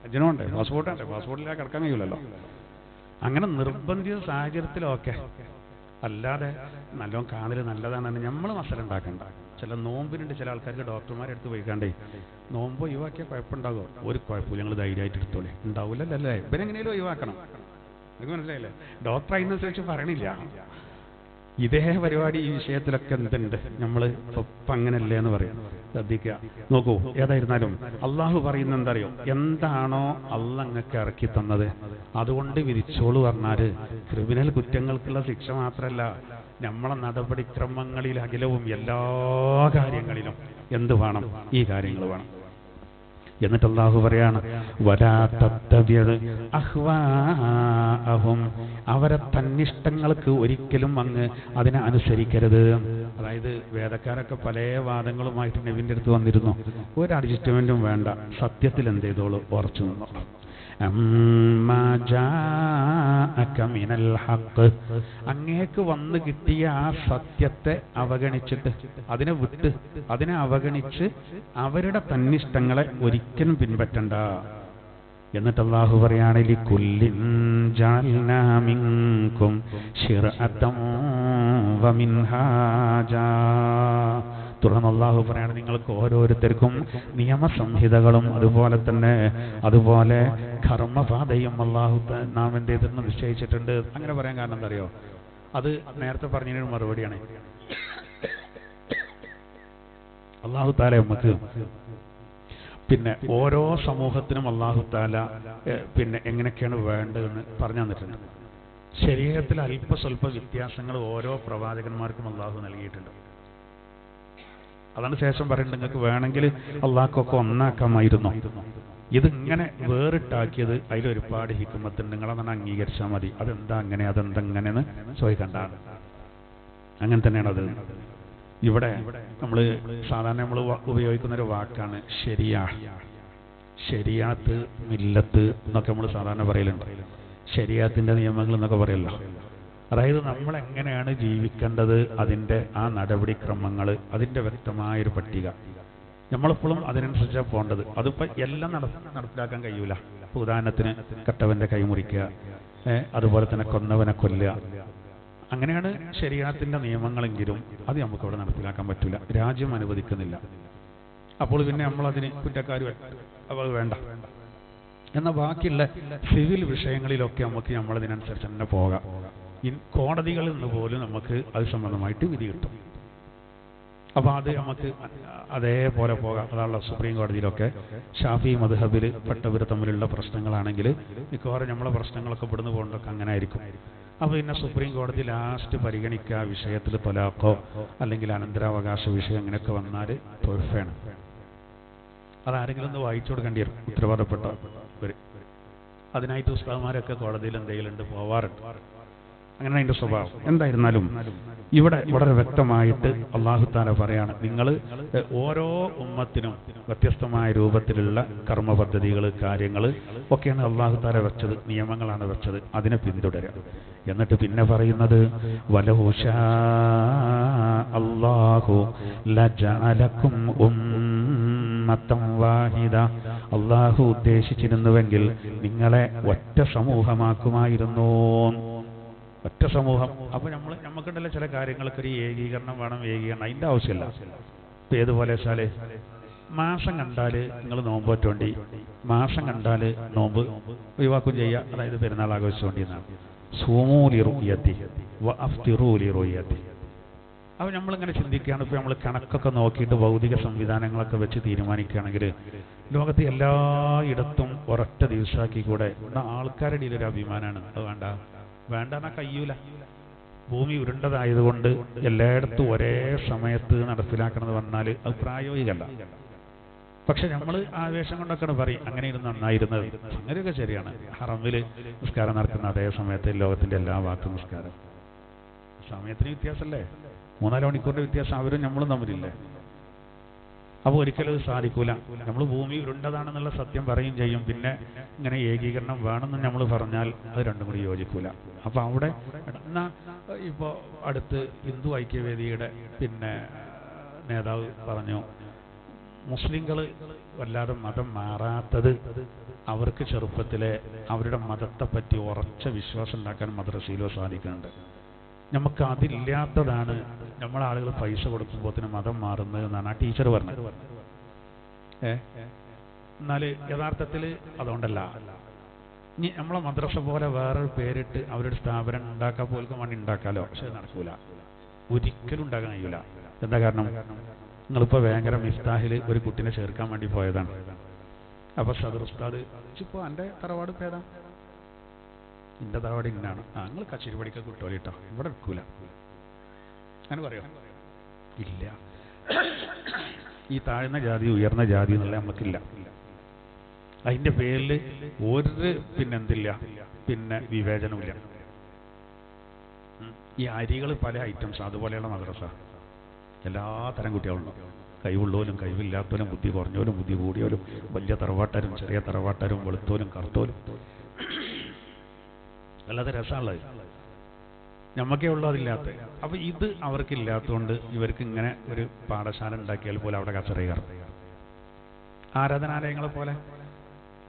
അജ്ജനുണ്ടേ പാസ്പോർട്ടുണ്ട്, പാസ്പോർട്ടിലേക്ക് കിടക്കാൻ കഴിയില്ലല്ലോ. അങ്ങനെ നിർബന്ധിത സാഹചര്യത്തിലൊക്കെ, അല്ലാതെ നല്ലോണം കാണൽ നല്ലതാണെന്ന് നമ്മൾ മസല ഉണ്ടാക്കണ്ട. ചില നോമ്പിനുണ്ട് ചില ആൾക്കാർക്ക് ഡോക്ടർമാരെ അടുത്ത് പോയിക്കാണ്ടേ നോമ്പ് ഒഴിവാക്കിയാൽ കുഴപ്പമുണ്ടാകുമോ? ഒരു കുഴപ്പമില്ല, ഞങ്ങൾ ധൈര്യമായിട്ട് എടുത്തോളേ. ഉണ്ടാവില്ലല്ലേ, ഇവരെങ്ങനെയും ഒഴിവാക്കണം. നിങ്ങൾക്ക് മനസ്സിലായില്ലേ? ഡോക്ടർ അതിനനുസരിച്ച് പറയണില്ല. ഇതേ പരിപാടി ഈ വിഷയത്തിലൊക്കെ എന്തുണ്ട്? നമ്മൾ ഇപ്പം അങ്ങനല്ലേ എന്ന് പറയും. ശ്രദ്ധിക്കുക. നോക്കൂ, ഏതായിരുന്നാലും അള്ളാഹു പറയുന്ന എന്തറിയോ, എന്താണോ അള്ളാഹ് അങ്ങക്ക് ഇറക്കി തന്നത് അതുകൊണ്ട് വിധിച്ചോളൂ പറഞ്ഞാല് ക്രിമിനൽ കുറ്റങ്ങൾക്കുള്ള ശിക്ഷ മാത്രമല്ല, നമ്മളെ നടപടിക്രമങ്ങളിൽ അഖിലവും എല്ലാ കാര്യങ്ങളിലും എന്ത് വേണം? ഈ കാര്യങ്ങൾ വേണം. എന്നിട്ട് അല്ലാഹു പറയാണ്, വലാ തത്തബിഉ അഹ്വാഅഹും, അവരെ തന്നിഷ്ടങ്ങൾക്ക് ഒരിക്കലും അങ്ങ് അതിനെ അനുസരിക്കരുത്. അതായത് വേദക്കാരൊക്കെ പല വാദങ്ങളുമായിട്ട് നബിന്റെ അടുത്ത് വന്നിരുന്നു. ഒരു അഡ്ജസ്റ്റ്മെന്റും വേണ്ട, സത്യത്തിൽ എന്ത് ചെയ്തോളൂ, ഉറച്ചു നിന്നു. അങ്ങേക്ക് വന്നു കിട്ടിയ ആ സത്യത്തെ അവഗണിച്ചിട്ട്, അതിനെ വിട്ട്, അതിനെ അവഗണിച്ച് അവരുടെ തന്നിഷ്ടങ്ങളെ ഒരിക്കലും പിൻപറ്റണ്ട. എന്നിട്ട് അല്ലാഹു പറയാണ്, ലികുല്ലിൻ ജഅൽനാ മിൻകും ശിർഅതൻ വമിൻഹാജാ. തുടർന്ന് അല്ലാഹു പറയാണ്, നിങ്ങൾക്ക് ഓരോരുത്തർക്കും നിയമസംഹിതകളും അതുപോലെ കർമ്മപാതയും അല്ലാഹു നാം എന്ത് ചെയ്തിട്ട് നിശ്ചയിച്ചിട്ടുണ്ട്. അങ്ങനെ പറയാൻ കാരണം എന്താ അറിയോ? അത് നേരത്തെ പറഞ്ഞതിന് മറുപടിയാണ്. അല്ലാഹു തആല നമുക്ക് പിന്നെ ഓരോ സമൂഹത്തിനും അല്ലാഹു തആല പിന്നെ എങ്ങനെയൊക്കെയാണ് വേണ്ടതെന്ന് പറഞ്ഞു തന്നിട്ടുണ്ട്. ശരീരത്തിൽ അല്പസ്വല്പ വ്യത്യാസങ്ങൾ ഓരോ പ്രവാചകന്മാർക്കും അല്ലാഹു നൽകിയിട്ടുണ്ട്. അതാണ് ശേഷം പറയുന്നത്, നിങ്ങൾക്ക് വേണമെങ്കിൽ അള്ളാഹ്ക്കൊക്കെ ഒന്നാക്കാമായിരുന്നു. ഇതിങ്ങനെ വേറിട്ടാക്കിയത് അതിലൊരുപാട് ഹിക്മത്തുണ്ട്. നിങ്ങളങ്ങനെ അംഗീകരിച്ചാൽ മതി. അതെന്താ അതെന്തെങ്ങനെയെന്ന് ചോദിക്കണ്ടാണ്. അങ്ങനെ തന്നെയാണ് അത്. ഇവിടെ നമ്മൾ സാധാരണ നമ്മൾ ഉപയോഗിക്കുന്ന ഒരു വാക്കാണ് ശരിയാത്ത്, മില്ലത്ത് എന്നൊക്കെ നമ്മൾ സാധാരണ പറയലുണ്ട്. ശരിയാത്തിന്റെ നിയമങ്ങൾ എന്നൊക്കെ പറയല്ലോ. അതായത് നമ്മൾ എങ്ങനെയാണ് ജീവിക്കേണ്ടത്, അതിൻ്റെ ആ നടപടിക്രമങ്ങൾ, അതിൻ്റെ വ്യക്തമായൊരു പട്ടിക. നമ്മളെപ്പോഴും അതിനനുസരിച്ചാണ് പോകേണ്ടത്. അതിപ്പോൾ എല്ലാം നടപ്പിലാക്കാൻ കഴിയൂല. ഉദാഹരണത്തിന് കട്ടവന്റെ കൈ മുറിക്കുക, അതുപോലെ തന്നെ കൊന്നവനെ കൊല്ലുക, അങ്ങനെയാണ് ശരീഅത്തിന്റെ നിയമങ്ങളെങ്കിലും അത് നമുക്ക് അവിടെ നടപ്പിലാക്കാൻ പറ്റില്ല. രാജ്യം അനുവദിക്കുന്നില്ല. അപ്പോൾ പിന്നെ നമ്മളതിന് കുറ്റക്കാർ വേണ്ട. എന്നാൽ ബാക്കിയുള്ള സിവിൽ വിഷയങ്ങളിലൊക്കെ നമുക്ക് നമ്മളതിനനുസരിച്ച് തന്നെ പോകാം. കോടതികളിൽ നിന്ന് പോലും നമുക്ക് അത് സംബന്ധമായിട്ട് വിധി കിട്ടും. അപ്പോൾ അത് നമുക്ക് അതേപോലെ പോകാം. അതാണല്ലോ സുപ്രീം കോടതിയിലൊക്കെ ഷാഫി മദ്ഹബിൽ പെട്ടവർ തമ്മിലുള്ള പ്രശ്നങ്ങളാണെങ്കിൽ മിക്കവാറും നമ്മളെ പ്രശ്നങ്ങളൊക്കെ ഇവിടുന്ന് പോകേണ്ടതൊക്കെ അങ്ങനെ ആയിരിക്കും. അപ്പോൾ പിന്നെ സുപ്രീം കോടതി ലാസ്റ്റ് പരിഗണിക്കുക വിഷയത്തിൽ തൊലാഖോ അല്ലെങ്കിൽ അനന്തരാവകാശ വിഷയം അങ്ങനെയൊക്കെ വന്നാൽ തൊഴുഫാണ്. അതാരെങ്കിലും ഒന്ന് വായിച്ചു കൊടുക്കേണ്ടി വരും, ഉത്തരവാദപ്പെട്ടവർ. അതിനായിട്ട് ഉസ്താദ്മാരൊക്കെ കോടതിയിൽ എന്തെങ്കിലുണ്ട് പോവാറുണ്ട്. അങ്ങനെ അതിൻ്റെ സ്വഭാവം. എന്തായിരുന്നാലും ഇവിടെ വളരെ വ്യക്തമായിട്ട് അല്ലാഹു തആല പറയാണ്, നിങ്ങൾ ഓരോ ഉമ്മത്തിനും വ്യത്യസ്തമായ രൂപത്തിലുള്ള കർമ്മ പദ്ധതികൾ, കാര്യങ്ങൾ ഒക്കെയാണ് അല്ലാഹു തആല വെച്ചത്, നിയമങ്ങളാണ് വെച്ചത്. അതിനെ പിന്തുടരുക. എന്നിട്ട് പിന്നെ പറയുന്നത്, വലൗ ശാ അല്ലാഹു ലജഅലകും ഉമ്മത്തൻ വാഹിദ, അല്ലാഹു ഉദ്ദേശിച്ചിരുന്നുവെങ്കിൽ നിങ്ങളെ ഒറ്റ സമൂഹമാക്കുമായിരുന്നു. ഒറ്റ സമൂഹം. അപ്പൊ നമുക്കുണ്ടല്ലോ ചില കാര്യങ്ങൾക്ക് ഒരു ഏകീകരണം വേണം. അതിന്റെ ആവശ്യമില്ല. ഇപ്പൊ ഏതുപോലെ വെച്ചാല് മാസം കണ്ടാല് നിങ്ങൾ നോമ്പ് പറ്റുവേണ്ടി, മാസം കണ്ടാല് നോമ്പ് ഒഴിവാക്കും ചെയ്യുക. അതായത് പെരുന്നാൾ ആഘോഷിച്ചുകൊണ്ടിരുന്നാണ്. സൂമൂലി റുയത്തി വഅഫ്തിറൂലി റുയത്തി. അപ്പൊ നമ്മളിങ്ങനെ ചിന്തിക്കുകയാണ്. ഇപ്പൊ നമ്മൾ കണക്കൊക്കെ നോക്കിയിട്ട് ഭൗതിക സംവിധാനങ്ങളൊക്കെ വെച്ച് തീരുമാനിക്കുകയാണെങ്കിൽ ലോകത്ത് എല്ലായിടത്തും ഒരൊറ്റ ദിവസമാക്കി കൂടെ. ആൾക്കാരുടെ ഇതൊരു അഭിമാനമാണ്. അത് വേണ്ടെന്നാ കഴിയൂല. ഭൂമി ഉരുണ്ടതായതുകൊണ്ട് എല്ലായിടത്തും ഒരേ സമയത്ത് നടപ്പിലാക്കണമെന്ന് പറഞ്ഞാൽ അത് പ്രായോഗികമല്ല. പക്ഷെ നമ്മൾ ആവേശം കൊണ്ടൊക്കെ പറയും അങ്ങനെ ഇരുന്ന് നന്നായിരുന്നത്. അങ്ങനെയൊക്കെ ശരിയാണ്. ഹറമിൽ നിസ്കാരം നടക്കുന്ന അതേ സമയത്ത് ലോകത്തിന്റെ എല്ലാ ഭാഗത്തും നിസ്കാരം. സമയത്തിന് വ്യത്യാസമല്ലേ, 3-4 മണിക്കൂറിന്റെ വ്യത്യാസം അവരും നമ്മളും തമ്മിലില്ലേ. അപ്പോൾ ഒരിക്കലും അത് സാധിക്കൂല. നമ്മൾ ഭൂമി ഉരുണ്ടതാണെന്നുള്ള സത്യം പറയും ചെയ്യും. പിന്നെ ഇങ്ങനെ ഏകീകരണം വേണമെന്ന് നമ്മൾ പറഞ്ഞാൽ അത് രണ്ടും കൂടി യോജിക്കൂല. അപ്പൊ അവിടെ ഇപ്പോൾ അടുത്ത് ഹിന്ദു ഐക്യവേദിയുടെ പിന്നെ നേതാവ് പറഞ്ഞു, മുസ്ലിങ്ങൾ വല്ലാതെ മതം മാറാത്തത് അവർക്ക് ചെറുപ്പത്തിലെ അവരുടെ മതത്തെ പറ്റി ഉറച്ച വിശ്വാസം ഉണ്ടാക്കാൻ മദ്രസയിലോ സാധിക്കുന്നുണ്ട്. നമുക്ക് അതില്ലാത്തതാണ് നമ്മളെ ആളുകൾ പൈസ കൊടുക്കുമ്പോഴത്തിന് മതം മാറുന്നത് എന്നാണ് ആ ടീച്ചർ പറഞ്ഞത്. എന്നാൽ യഥാർത്ഥത്തിൽ അതുകൊണ്ടല്ല. ഇനി നമ്മളെ മദ്രസ പോലെ വേറൊരു പേരിട്ട് അവരുടെ സ്ഥാപനം ഉണ്ടാക്കാൻ പോലും വേണ്ടി ഉണ്ടാക്കാലോ. പക്ഷെ നടക്കൂല. ഒരിക്കലും ഉണ്ടാകാൻ കഴിയില്ല. എന്താ കാരണം? നിങ്ങളിപ്പോൾ ഭയങ്കര മിഫ്താഹിൽ ഒരു കുട്ടീനെ ചേർക്കാൻ വേണ്ടി പോയതാണ്. അപ്പോൾ സദർ ഉസ്താദ് ഇപ്പോൾ എൻ്റെ തറവാട് പേതാ, എൻ്റെ തറവാട് ഇന്നാണ്. നിങ്ങൾ കച്ചേരി പഠിക്കാൻ കിട്ടുമല്ലോ കേട്ടോ, ഇവിടെ എടുക്കൂല. അങ്ങനെ പറയോ? ഇല്ല. ഈ താഴ്ന്ന ജാതി ഉയർന്ന ജാതി എന്നുള്ള നമുക്കില്ല. അതിൻ്റെ പേരിൽ ഒരു എന്തില്ല, പിന്നെ വിവേചനമില്ല. ഈ അരികൾ പല ഐറ്റംസ്, അതുപോലെയുള്ള മദ്രസ എല്ലാ തരം കുട്ടികളുണ്ട്. കഴിവുള്ളവരും കഴിവില്ലാത്തവരും, ബുദ്ധി കുറഞ്ഞവരും ബുദ്ധി കൂടിയവരും, വലിയ തറവാട്ടാരും ചെറിയ തറവാട്ടാരും, വെളുത്തോലും കറുത്തോലും, അല്ലാതെ രസമുള്ളത് നമുക്കേ ഉള്ളൂ അതില്ലാത്ത. അപ്പോൾ ഇത് അവർക്കില്ലാത്തതുകൊണ്ട് ഇവർക്ക് ഇങ്ങനെ ഒരു പാഠശാല ഉണ്ടാക്കിയാൽ പോലെ അവിടെ കച്ചറിയാറ്. ആരാധനാലയങ്ങളെ പോലെ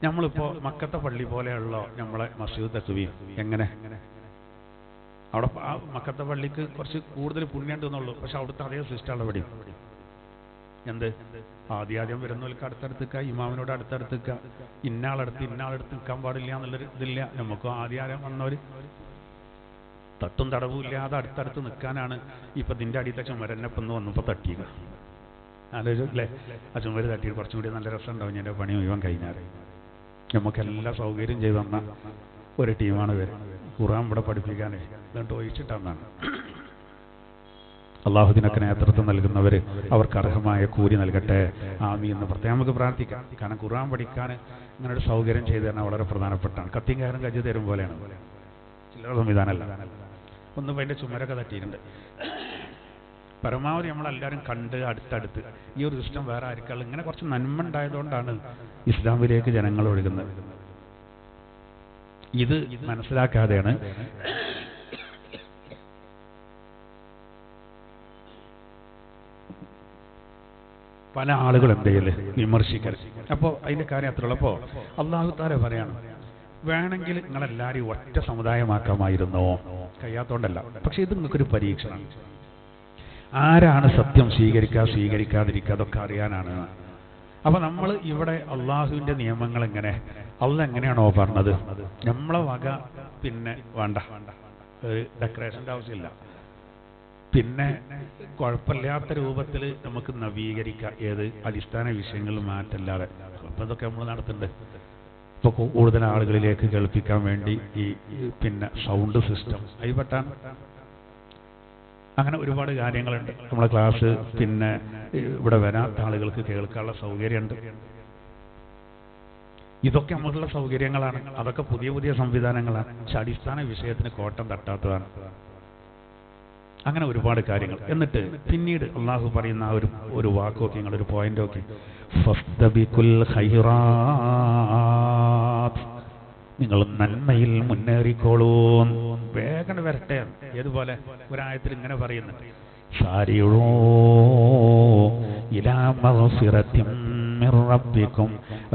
നമ്മളിപ്പോൾ മക്കത്തെ പള്ളി പോലെയുള്ള നമ്മളെ മസ്ജിദ് തഖ്വീം എങ്ങനെ അവിടെ മക്കത്തെ പള്ളിക്ക് കുറച്ച് കൂടുതൽ പുണ്യം ഉണ്ടെന്നുള്ളൂ. പക്ഷെ അവിടുത്തെ അതേ സിസ്റ്റമുള്ള ഇവിടെ എന്ത് ആദ്യം വരുന്നവർക്ക് അടുത്തടുത്തേക്കുക, ഇമാമിനോട് അടുത്തടുത്തേക്കുക, ഇന്നാളടുത്ത് നിൽക്കാൻ പാടില്ല എന്നുള്ളൊരു ഇതില്ല. നമുക്ക് ആദ്യം വന്നവർ തട്ടും തടവും ഇല്ലാതെ അടുത്തടുത്ത് നിൽക്കാനാണ്. ഇപ്പം നിന്റെ അടിയത്തെ ചുമരന്നെപ്പം വന്നപ്പോൾ തട്ടിയത് ആലോചില്ലേ? ആ ചുമര് തട്ടിയിട്ട് കുറച്ചും കൂടി നല്ല രസം ഉണ്ടാവും. എൻ്റെ പണി മുഴുവൻ കഴിഞ്ഞാൽ നമുക്കെല്ലാം സൗകര്യം ചെയ്തു തന്ന ഒരു ടീമാണ് ഇവർ. ഖുർആൻ ഇവിടെ പഠിപ്പിക്കാനേ എന്നിട്ട് ഒഴിച്ചിട്ടെന്നാണ്. അള്ളാഹുദിനൊക്കെ നേതൃത്വം നൽകുന്നവർ അവർക്ക് അർഹമായ കൂലി നൽകട്ടെ, ആമീൻ എന്ന് പ്രത്യേകം നമുക്ക് പ്രാർത്ഥിക്കാം. കാരണം ഖുർആൻ പഠിക്കാൻ ഇങ്ങനെ ഒരു സൗകര്യം ചെയ്തു തരണം വളരെ പ്രധാനപ്പെട്ടാണ്. കത്തിയും കയറും കജ്ജ് തരും പോലെയാണ്, ചില്ലറ സംവിധാനമല്ല. ഒന്നും അതിൻ്റെ ചുമരൊക്കെ തട്ടിയിട്ടുണ്ട്. പരമാവധി നമ്മളെല്ലാവരും കണ്ട് അടുത്തടുത്ത് ഈ ഒരു സിസ്റ്റം വേറെ ആർക്കാളും ഇങ്ങനെ കുറച്ച് നന്മ ഉണ്ടായതുകൊണ്ടാണ് ഇസ്ലാമിലേക്ക് ജനങ്ങൾ ഒഴുകുന്നത്. ഇത് മനസ്സിലാക്കാതെയാണ് പല ആളുകൾ എന്ത് ചെയ്യല്, വിമർശിക്കൽ. അപ്പോൾ അതിൻ്റെ കാര്യം അത്രയുള്ളപ്പോൾ അള്ളാഹു തആല പറയാണ്, വേണമെങ്കിൽ നിങ്ങളെല്ലാവരും ഒറ്റ സമുദായമാക്കാമായിരുന്നോ? കഴിയാത്തോണ്ടല്ല, പക്ഷെ ഇത് നിങ്ങൾക്കൊരു പരീക്ഷണം. ആരാണ് സത്യം സ്വീകരിക്കാതിരിക്കുക അതൊക്കെ അറിയാനാണ്. അപ്പൊ നമ്മൾ ഇവിടെ അള്ളാഹുവിന്റെ നിയമങ്ങൾ എങ്ങനെ, അള്ളാഹ് എങ്ങനെയാണോ പറഞ്ഞത്, നമ്മളെ വക പിന്നെ വേണ്ട, ഡെക്കറേഷൻ്റെ ആവശ്യമില്ല, പിന്നെ കുഴപ്പമില്ലാത്ത രൂപത്തിൽ നമുക്ക് നവീകരിക്കാം. ഏത് അടിസ്ഥാന വിഷയങ്ങളിൽ മാറ്റല്ലാതെ. അപ്പം ഇതൊക്കെ നമ്മൾ നടത്തുന്നുണ്ട്. ഇപ്പോൾ കൂടുതൽ ആളുകളിലേക്ക് കേൾപ്പിക്കാൻ വേണ്ടി ഈ പിന്നെ സൗണ്ട് സിസ്റ്റം അതിൽപ്പെട്ടാണ്. അങ്ങനെ ഒരുപാട് കാര്യങ്ങളുണ്ട്. നമ്മളെ ക്ലാസ് പിന്നെ ഇവിടെ വരാത്ത ആളുകൾക്ക് കേൾക്കാനുള്ള സൗകര്യമുണ്ട്. ഇതൊക്കെ നമുക്കുള്ള സൗകര്യങ്ങളാണ്. അതൊക്കെ പുതിയ പുതിയ സംവിധാനങ്ങളാണ്. പക്ഷെ അടിസ്ഥാന വിഷയത്തിന് കോട്ടം തട്ടാത്തതാണ്. അങ്ങനെ ഒരുപാട് കാര്യങ്ങൾ. എന്നിട്ട് പിന്നീട് അള്ളാഹു പറയുന്ന ഒരു വാക്കൊക്കെ നിങ്ങളൊരു പോയിന്റ് ഒക്കെ, ഫസ്തബിഖുൽ ഖൈറാത്ത്, നിങ്ങൾ നന്മയിൽ മുന്നേറിക്കോളൂ, വേഗം വരട്ടെ. ഏതുപോലെ ഒരായത്തിൽ ഇങ്ങനെ പറയുന്നുണ്ട്, സാരിഊ ഇലാ മഗ്ഫിറത്തിൻ മിർ റബ്ബിക്കും,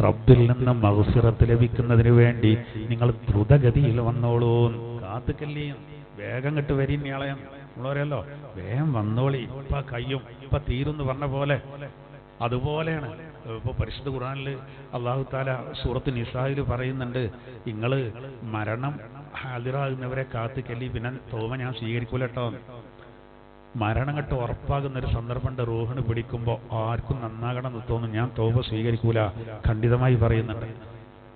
റബ്ബിൽ നിന്ന് മഗ്ഫിറത്ത് ലഭിക്കുന്നതിന് വേണ്ടി നിങ്ങൾ ദ്രുതഗതിയിൽ വന്നോളൂ. കാത്തുക്കല്ലേ, വേഗം കിട്ട് വരി ഇയാളെ നമ്മളറിയല്ലോ, വേഗം വന്നോളി, ഇപ്പൊ കയ്യും ഇപ്പൊ തീരുന്ന് പറഞ്ഞ പോലെ. അതുപോലെയാണ് ഇപ്പോൾ പരിശുദ്ധ ഖുർആനിൽ അല്ലാഹു തആല സൂറത്ത് നിസായിൽ പറയുന്നുണ്ട്, നിങ്ങൾ മരണം ഹാദിറാകുന്നവരെ കാത്തുക്കല്ലി, പിന്നെ തൗബ ഞാൻ സ്വീകരിക്കൂല കേട്ടോ. മരണം കെട്ട് ഉറപ്പാകുന്നൊരു സന്ദർഭമുണ്ട്. റൂഹിന് പിടിക്കുമ്പോൾ ആർക്കും നന്നാകണം എന്ന് തോന്നും, ഞാൻ തൗബ സ്വീകരിക്കൂല, ഖണ്ഡിതമായി പറയുന്നുണ്ട്.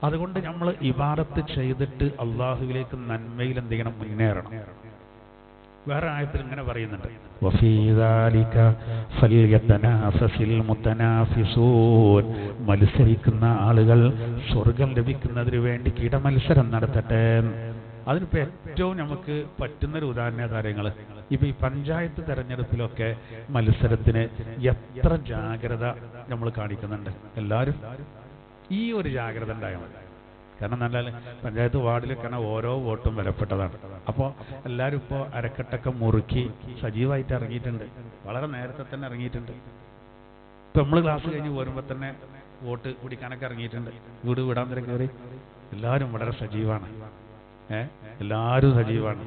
അതുകൊണ്ട് നമ്മൾ ഇബാദത്ത് ചെയ്തിട്ട് അള്ളാഹുവിലേക്ക് നന്മയിൽ എന്ത് ചെയ്യണം, മുന്നേറണം. വേറെ ആയത്തിൽ ഇങ്ങനെ പറയുന്നുണ്ട്, വഫീ ദാലിക ഫൽയതനാഫസിൽ മുതനാഫിസൂൻ, മത്സരിക്കുന്ന ആളുകൾ സ്വർഗം ലഭിക്കുന്നതിന് വേണ്ടി കിടമത്സരം നടത്തട്ടെ. അതിനിപ്പോൾ ഏറ്റവും നമുക്ക് പറ്റുന്നൊരു ഉദാഹരണ കാര്യങ്ങൾ, ഇപ്പം ഈ പഞ്ചായത്ത് തെരഞ്ഞെടുപ്പിലൊക്കെ മത്സരത്തിന് എത്ര ജാഗ്രത നമ്മൾ കാണിക്കുന്നുണ്ട്. എല്ലാവരും ഈ ഒരു ജാഗ്രത ഉണ്ടായാൽ മതി. കാരണം നല്ല പഞ്ചായത്ത് വാർഡിലൊക്കെയാണ് ഓരോ വോട്ടും വിലപ്പെട്ടതാണ്. അപ്പോൾ എല്ലാവരും ഇപ്പോൾ അരക്കെട്ടൊക്കെ മുറുക്കി സജീവമായിട്ട് ഇറങ്ങിയിട്ടുണ്ട്. വളരെ നേരത്തെ തന്നെ ഇറങ്ങിയിട്ടുണ്ട്. ഇപ്പം നമ്മൾ ക്ലാസ് കഴിഞ്ഞ് പോരുമ്പോൾ തന്നെ വോട്ട് പിടിക്കാനൊക്കെ ഇറങ്ങിയിട്ടുണ്ട്. വീട് വിടാൻ നേരം കയറി എല്ലാവരും വളരെ സജീവമാണ്. എല്ലാവരും സജീവമാണ്.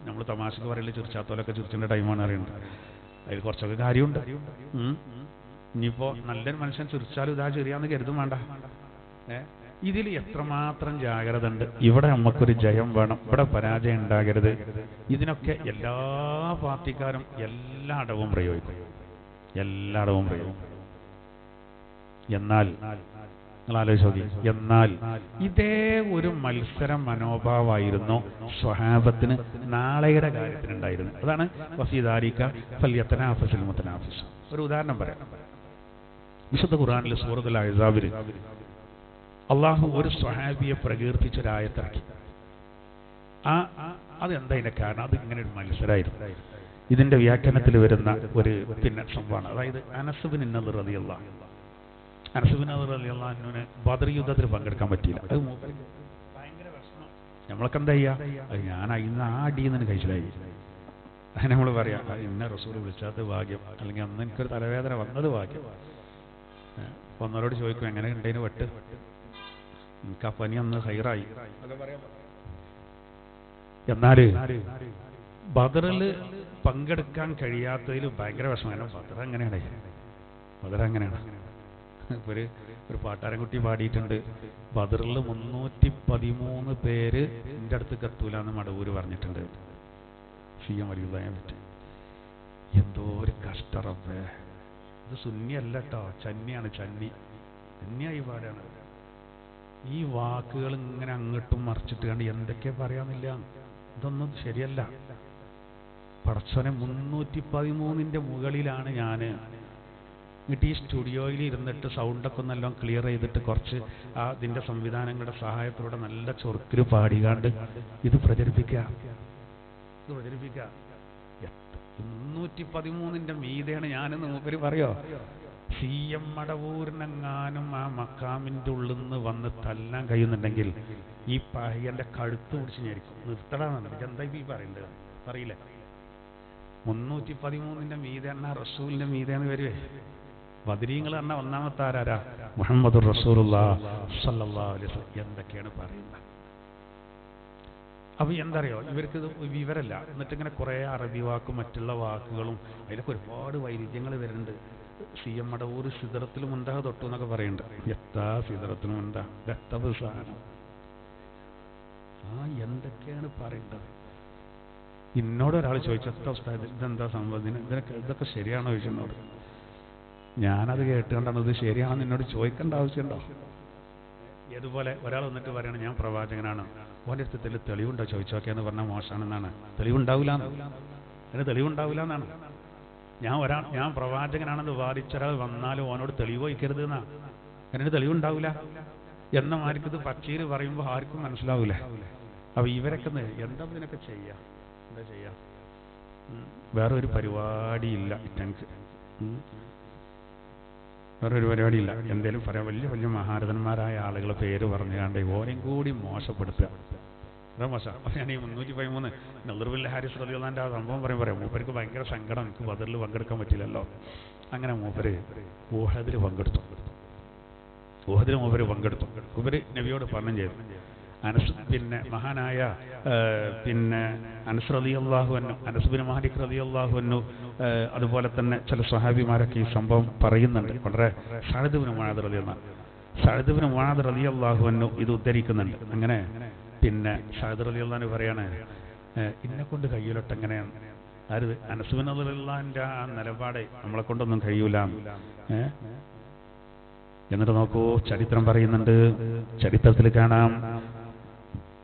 നമ്മൾ തമാശക്ക് പറയില്ല, ചിരിച്ചാത്തോലൊക്കെ ചിരിച്ചിൻ്റെ ടൈമാണ് അറിയുന്നത്. അതിൽ കുറച്ചൊക്കെ കാര്യമുണ്ട്. ഇനിയിപ്പോൾ നല്ലൊരു മനുഷ്യൻ ചിരിച്ചാലും ഇതാ ചെറിയാന്ന് കരുതും വേണ്ട. ഇതിൽ എത്രമാത്രം ജാഗ്രത ഉണ്ട്. ഇവിടെ നമുക്കൊരു ജയം വേണം, ഇവിടെ പരാജയം ഉണ്ടാകരുത്. ഇതിനൊക്കെ എല്ലാ പാർട്ടിക്കാരും എല്ലായിടവും പ്രയോഗിക്കും. എന്നാൽ നിങ്ങൾ ആലോചിച്ച് നോക്കി, എന്നാൽ ഇതേ ഒരു മത്സര മനോഭാവമായിരുന്നു സ്വഹാബത്തിന് നാളെയുടെ കാര്യത്തിനുണ്ടായിരുന്നു. അതാണ് വഫീദാലിക ഫൽയതനാഫസിൽ മുതനാഫിസ്. ഒരു ഉദാഹരണം പറയാം. വിശുദ്ധ ഖുർആനിലെ സൂറത്തുൽ അഹ്സാബിൽ അള്ളാഹു ഒരു സ്വഹാബിയെ പ്രകീർത്തിച്ചൊരായത്തിറക്കി. അതെന്താ ഇതിന്റെ കാരണം? അത് ഇങ്ങനെ ഒരു മത്സരമായിരുന്നു. ഇതിന്റെ വ്യാഖ്യാനത്തിൽ വരുന്ന ഒരു സംഭവമാണ്. അതായത് അനസ് ബിൻ നദർ റളിയല്ലാഹു അൻഹുവിന് ബദർ യുദ്ധത്തിൽ പങ്കെടുക്കാൻ പറ്റിയില്ല. അത് ഭയങ്കര പ്രശ്നം. നമ്മളൊക്കെ എന്താ ചെയ്യാ? ഞാൻ ഇന്ന് ആ അടിയെന്ന് കഴിച്ചിലായി. അങ്ങനെ നമ്മൾ പറയാം, ഇന്ന റസൂൽ വിളിച്ചാത്ത ഭാഗ്യം, അല്ലെങ്കിൽ അന്ന് എനിക്കൊരു തലവേദന വന്നത് ഭാഗ്യം. ഒന്നോരോട് ചോദിക്കും, എങ്ങനെ ഉണ്ടേന് വെട്ട്, എനിക്ക് ആ പനി അന്ന് ഹൈറായി. എന്നാല് ബദറിൽ പങ്കെടുക്കാൻ കഴിയാത്തതിൽ ഭയങ്കര വിഷമമാണ്. ബദർ അങ്ങനെയാണ്. ഒരു പാട്ടാരൻകുട്ടി പാടിയിട്ടുണ്ട്, ബദറിൽ 313 പേര് എൻ്റെ അടുത്ത് എത്തൂല എന്ന് മടവൂര് പറഞ്ഞിട്ടുണ്ട്. സിയം വലിയ പറ്റി. എന്തോ ഒരു കഷ്ടറബേ. ഇത് സുന്നിയല്ല കേട്ടോ, ചന്നിയാണ്. ചന്നിയായി പാടാണ്. ഈ വാക്കുകൾ ഇങ്ങനെ അങ്ങോട്ടും മറിച്ചിട്ട് കണ്ട് എന്തൊക്കെ പറയാന്നില്ല. ഇതൊന്നും ശരിയല്ല. പടച്ചോനെ 313ന്റെ മുകളിലാണ് ഞാൻ. എന്നിട്ട് ഈ സ്റ്റുഡിയോയിൽ ഇരുന്നിട്ട് സൗണ്ടൊക്കെ നല്ലോണം ക്ലിയർ ചെയ്തിട്ട് കുറച്ച് ഇതിൻ്റെ സംവിധാനങ്ങളുടെ സഹായത്തോടെ നല്ല ചൊറുക്കിൽ പാടികാണ്ട് ഇത് പ്രചരിപ്പിക്കുക. 313ന്റെ മീതെയാണ് ഞാനെന്ന് മൂപ്പര് പറയോ? CM മടവൂരിനെങ്ങാനും ആ മക്കാമിൻ്റെ ഉള്ളിൽ നിന്ന് വന്ന് തല്ലാൻ കഴിയുന്നുണ്ടെങ്കിൽ ഈ പയ്യന്റെ കഴുത്ത് പിടിച്ച് ഞെരിക്കും. നിർത്തടാന്നുണ്ടെങ്കിൽ എന്താ ഈ പറയണ്ടത്? പറയില്ലേ? 313ന്റെ മീതെയാണ് റസൂലിന്റെ മീതെയാണ് വരുവേ. ബദരീങ്ങൾ പറഞ്ഞ ഒന്നാമത്തെ ആരാ? മുഹമ്മദുർ റസൂലുള്ളാഹി സ്വല്ലല്ലാഹു അലൈഹി വസല്ലം. എന്തൊക്കെയാണ് പറയുന്നത്? അപ്പൊ എന്തറിയോ, ഇവർക്ക് ഇത് വിവരല്ല. എന്നിട്ട് ഇങ്ങനെ കുറെ അറബി വാക്കും മറ്റുള്ള വാക്കുകളും അതിലൊക്കെ ഒരുപാട് വൈരുദ്ധ്യങ്ങൾ വരുന്നുണ്ട്. CM മടവൂർ സിദറത്തിൽ മുൻതാഹ തൊട്ടു എന്നൊക്കെ പറയുന്നുണ്ട്. എത്താ സിദറത്തിൽ മുൻതാഹ എത്തത് സാധനം. എന്തൊക്കെയാണ് പറയേണ്ടത്? എന്നോട് ഒരാൾ ചോദിച്ചു, ഉസ്താദ് ഇതെന്താ സംഭവം, ഇതൊക്കെ ശരിയാണോ ചോദിച്ചെന്നോട്. ഞാനത് കേട്ടുകൊണ്ടാണ് ഇത് ശരിയാണെന്ന് എന്നോട് ചോദിക്കേണ്ട ആവശ്യമുണ്ടോ? ഇതുപോലെ ഒരാൾ വന്നിട്ട് പറയണം, ഞാൻ പ്രവാചകനാണ്, ഓൻ്റെ അടുത്ത് തെളിവുണ്ടോ ചോദിച്ചോക്കെന്ന് പറഞ്ഞാൽ മോശമാണെന്നാണ്. തെളിവുണ്ടാവില്ല എന്നാണ്. ഞാൻ പ്രവാചകനാണെന്ന് വാദിച്ചൊരാൾ വന്നാലും ഓനോട് തെളിവ് വയ്ക്കരുത് എന്നാ. അതിന് തെളിവുണ്ടാവില്ല എന്ന മാർക്കിത് പച്ചയിൽ പറയുമ്പോൾ ആർക്കും മനസ്സിലാവൂലേ. അപ്പൊ ഇവരൊക്കെ എന്താ ഇതിനൊക്കെ എന്താ ചെയ്യാ? വേറെ ഒരു പരിപാടിയില്ല. വേറൊരു പരിപാടിയില്ല. എന്തേലും പറയാം, വലിയ വലിയ മഹാരഥന്മാരായ ആളുകളെ പേര് പറഞ്ഞുകൊണ്ട് ഓരെയും കൂടി മോശപ്പെടുത്തുക. അതാ മോശം. അപ്പം ഞാൻ ഈ 313 നദർ ബിൻ ഹാരിസ് റളിയല്ലാഹു അൻഹു ആ സംഭവം പറയുമ്പോൾ മൂപ്പർക്ക് ഭയങ്കര സങ്കടം, എനിക്ക് ബദറിൽ പങ്കെടുക്കാൻ പറ്റില്ലല്ലോ. അങ്ങനെ മൂപ്പര് ഉഹദിൽ പങ്കെടുത്തു. മൂപ്പര് നബിയോട് പറഞ്ഞു ചെയ്തു. മഹാനായ അനസ് റളിയല്ലാഹു അൻഹു, അനസ് ബിൻ മാലിക് റളിയല്ലാഹു അൻഹു, അതുപോലെ തന്നെ ചില സ്വഹാബിമാരൊക്കെ ഈ സംഭവം പറയുന്നുണ്ട്. വളരെ സഅദ് ബിൻ മുആദ് റളിയല്ലാഹു അൻഹു ഇത് ഉദ്ധരിക്കുന്നുണ്ട്. അങ്ങനെ സഅദ് റളിയല്ലാഹു അൻഹു പറയാണ്, ഇന്നെ കൊണ്ട് കഴിയൂലട്ട് എങ്ങനെയാണ്? ആര്? അനസ് ബിൻ റളിയല്ലാഹുവിന്റെ ആ നിലപാട് നമ്മളെ കൊണ്ടൊന്നും കഴിയൂല. എന്നിട്ട് നോക്കൂ, ചരിത്രം പറയുന്നുണ്ട്. ചരിത്രത്തിൽ കാണാം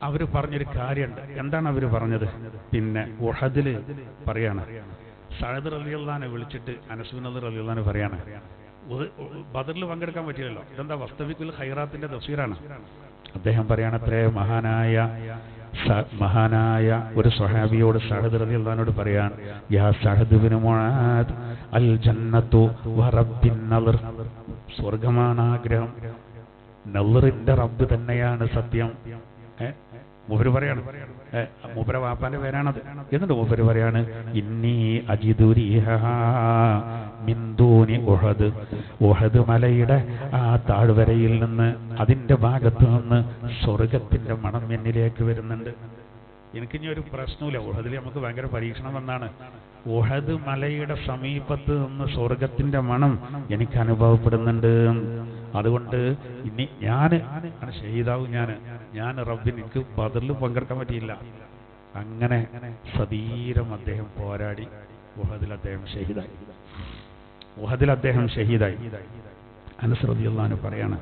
അവർ പറഞ്ഞൊരു കാര്യമുണ്ട്. എന്താണ് അവർ പറഞ്ഞത്? ഉഹദില് പറയാണ്, സഅദ് റളിയല്ലാഹു അൻഹു വിളിച്ചിട്ട് അനസ് ബിൻ റളിയല്ലാഹു അൻഹു പറയാണ്, ബദറിൽ പങ്കെടുക്കാൻ പറ്റില്ലല്ലോ. ഇതെന്താ വസ്തബിഖുൽ ഖൈറാത്തിന്റെ തഫ്സീറാണ്. അദ്ദേഹം പറയാണത്രേ, മഹാനായ ഒരു സ്വഹാബിയോട് സഅദ് റളിയല്ലാഹു അൻഹു പറയാൻ, യാ സഅദ് ബിൻ മുആദ് അൽ ജന്നത്തു വറബ്ബിൻ നളർ. സ്വർഗമാണ് ആഗ്രഹം, നളറിന്റെ റബ്ബ് തന്നെയാണ് സത്യം. മൂപ്പര് പറയാണ്, മൂപ്പര വാപ്പാന്റെ പേരാണത്. എന്നിട്ട് മൂപ്പര് പറയാണ്, ഇന്നി അജിദു റീഹഹാ മിൻ ദൂനി ഉഹദ്. ഉഹദ് മലയുടെ ആ താഴ്വരയിൽ നിന്ന്, അതിന്റെ ഭാഗത്ത് നിന്ന് സ്വർഗത്തിന്റെ മണം എന്നിലേക്ക് വരുന്നുണ്ട്. എനിക്കിനി ഒരു പ്രശ്നമില്ല. ഉഹദിൽ നമുക്ക് ഭയങ്കര പരീക്ഷണം വന്നാണ്. ഉഹദ് മലയുടെ സമീപത്ത് നിന്ന് സ്വർഗത്തിന്റെ മണം എനിക്ക് അനുഭവപ്പെടുന്നുണ്ട്. അതുകൊണ്ട് ഇനി ഞാൻ ഷഹീദാവും. ഞാൻ റബ്ബിന് എനിക്ക് ബദറിൽ പങ്കെടുക്കാൻ പറ്റിയില്ല. അങ്ങനെ സധീരം അദ്ദേഹം പോരാടി ഉഹദിൽ അദ്ദേഹം ഷഹീദായി. അനസ് റളിയല്ലാഹു അൻഹു പറയാണ്,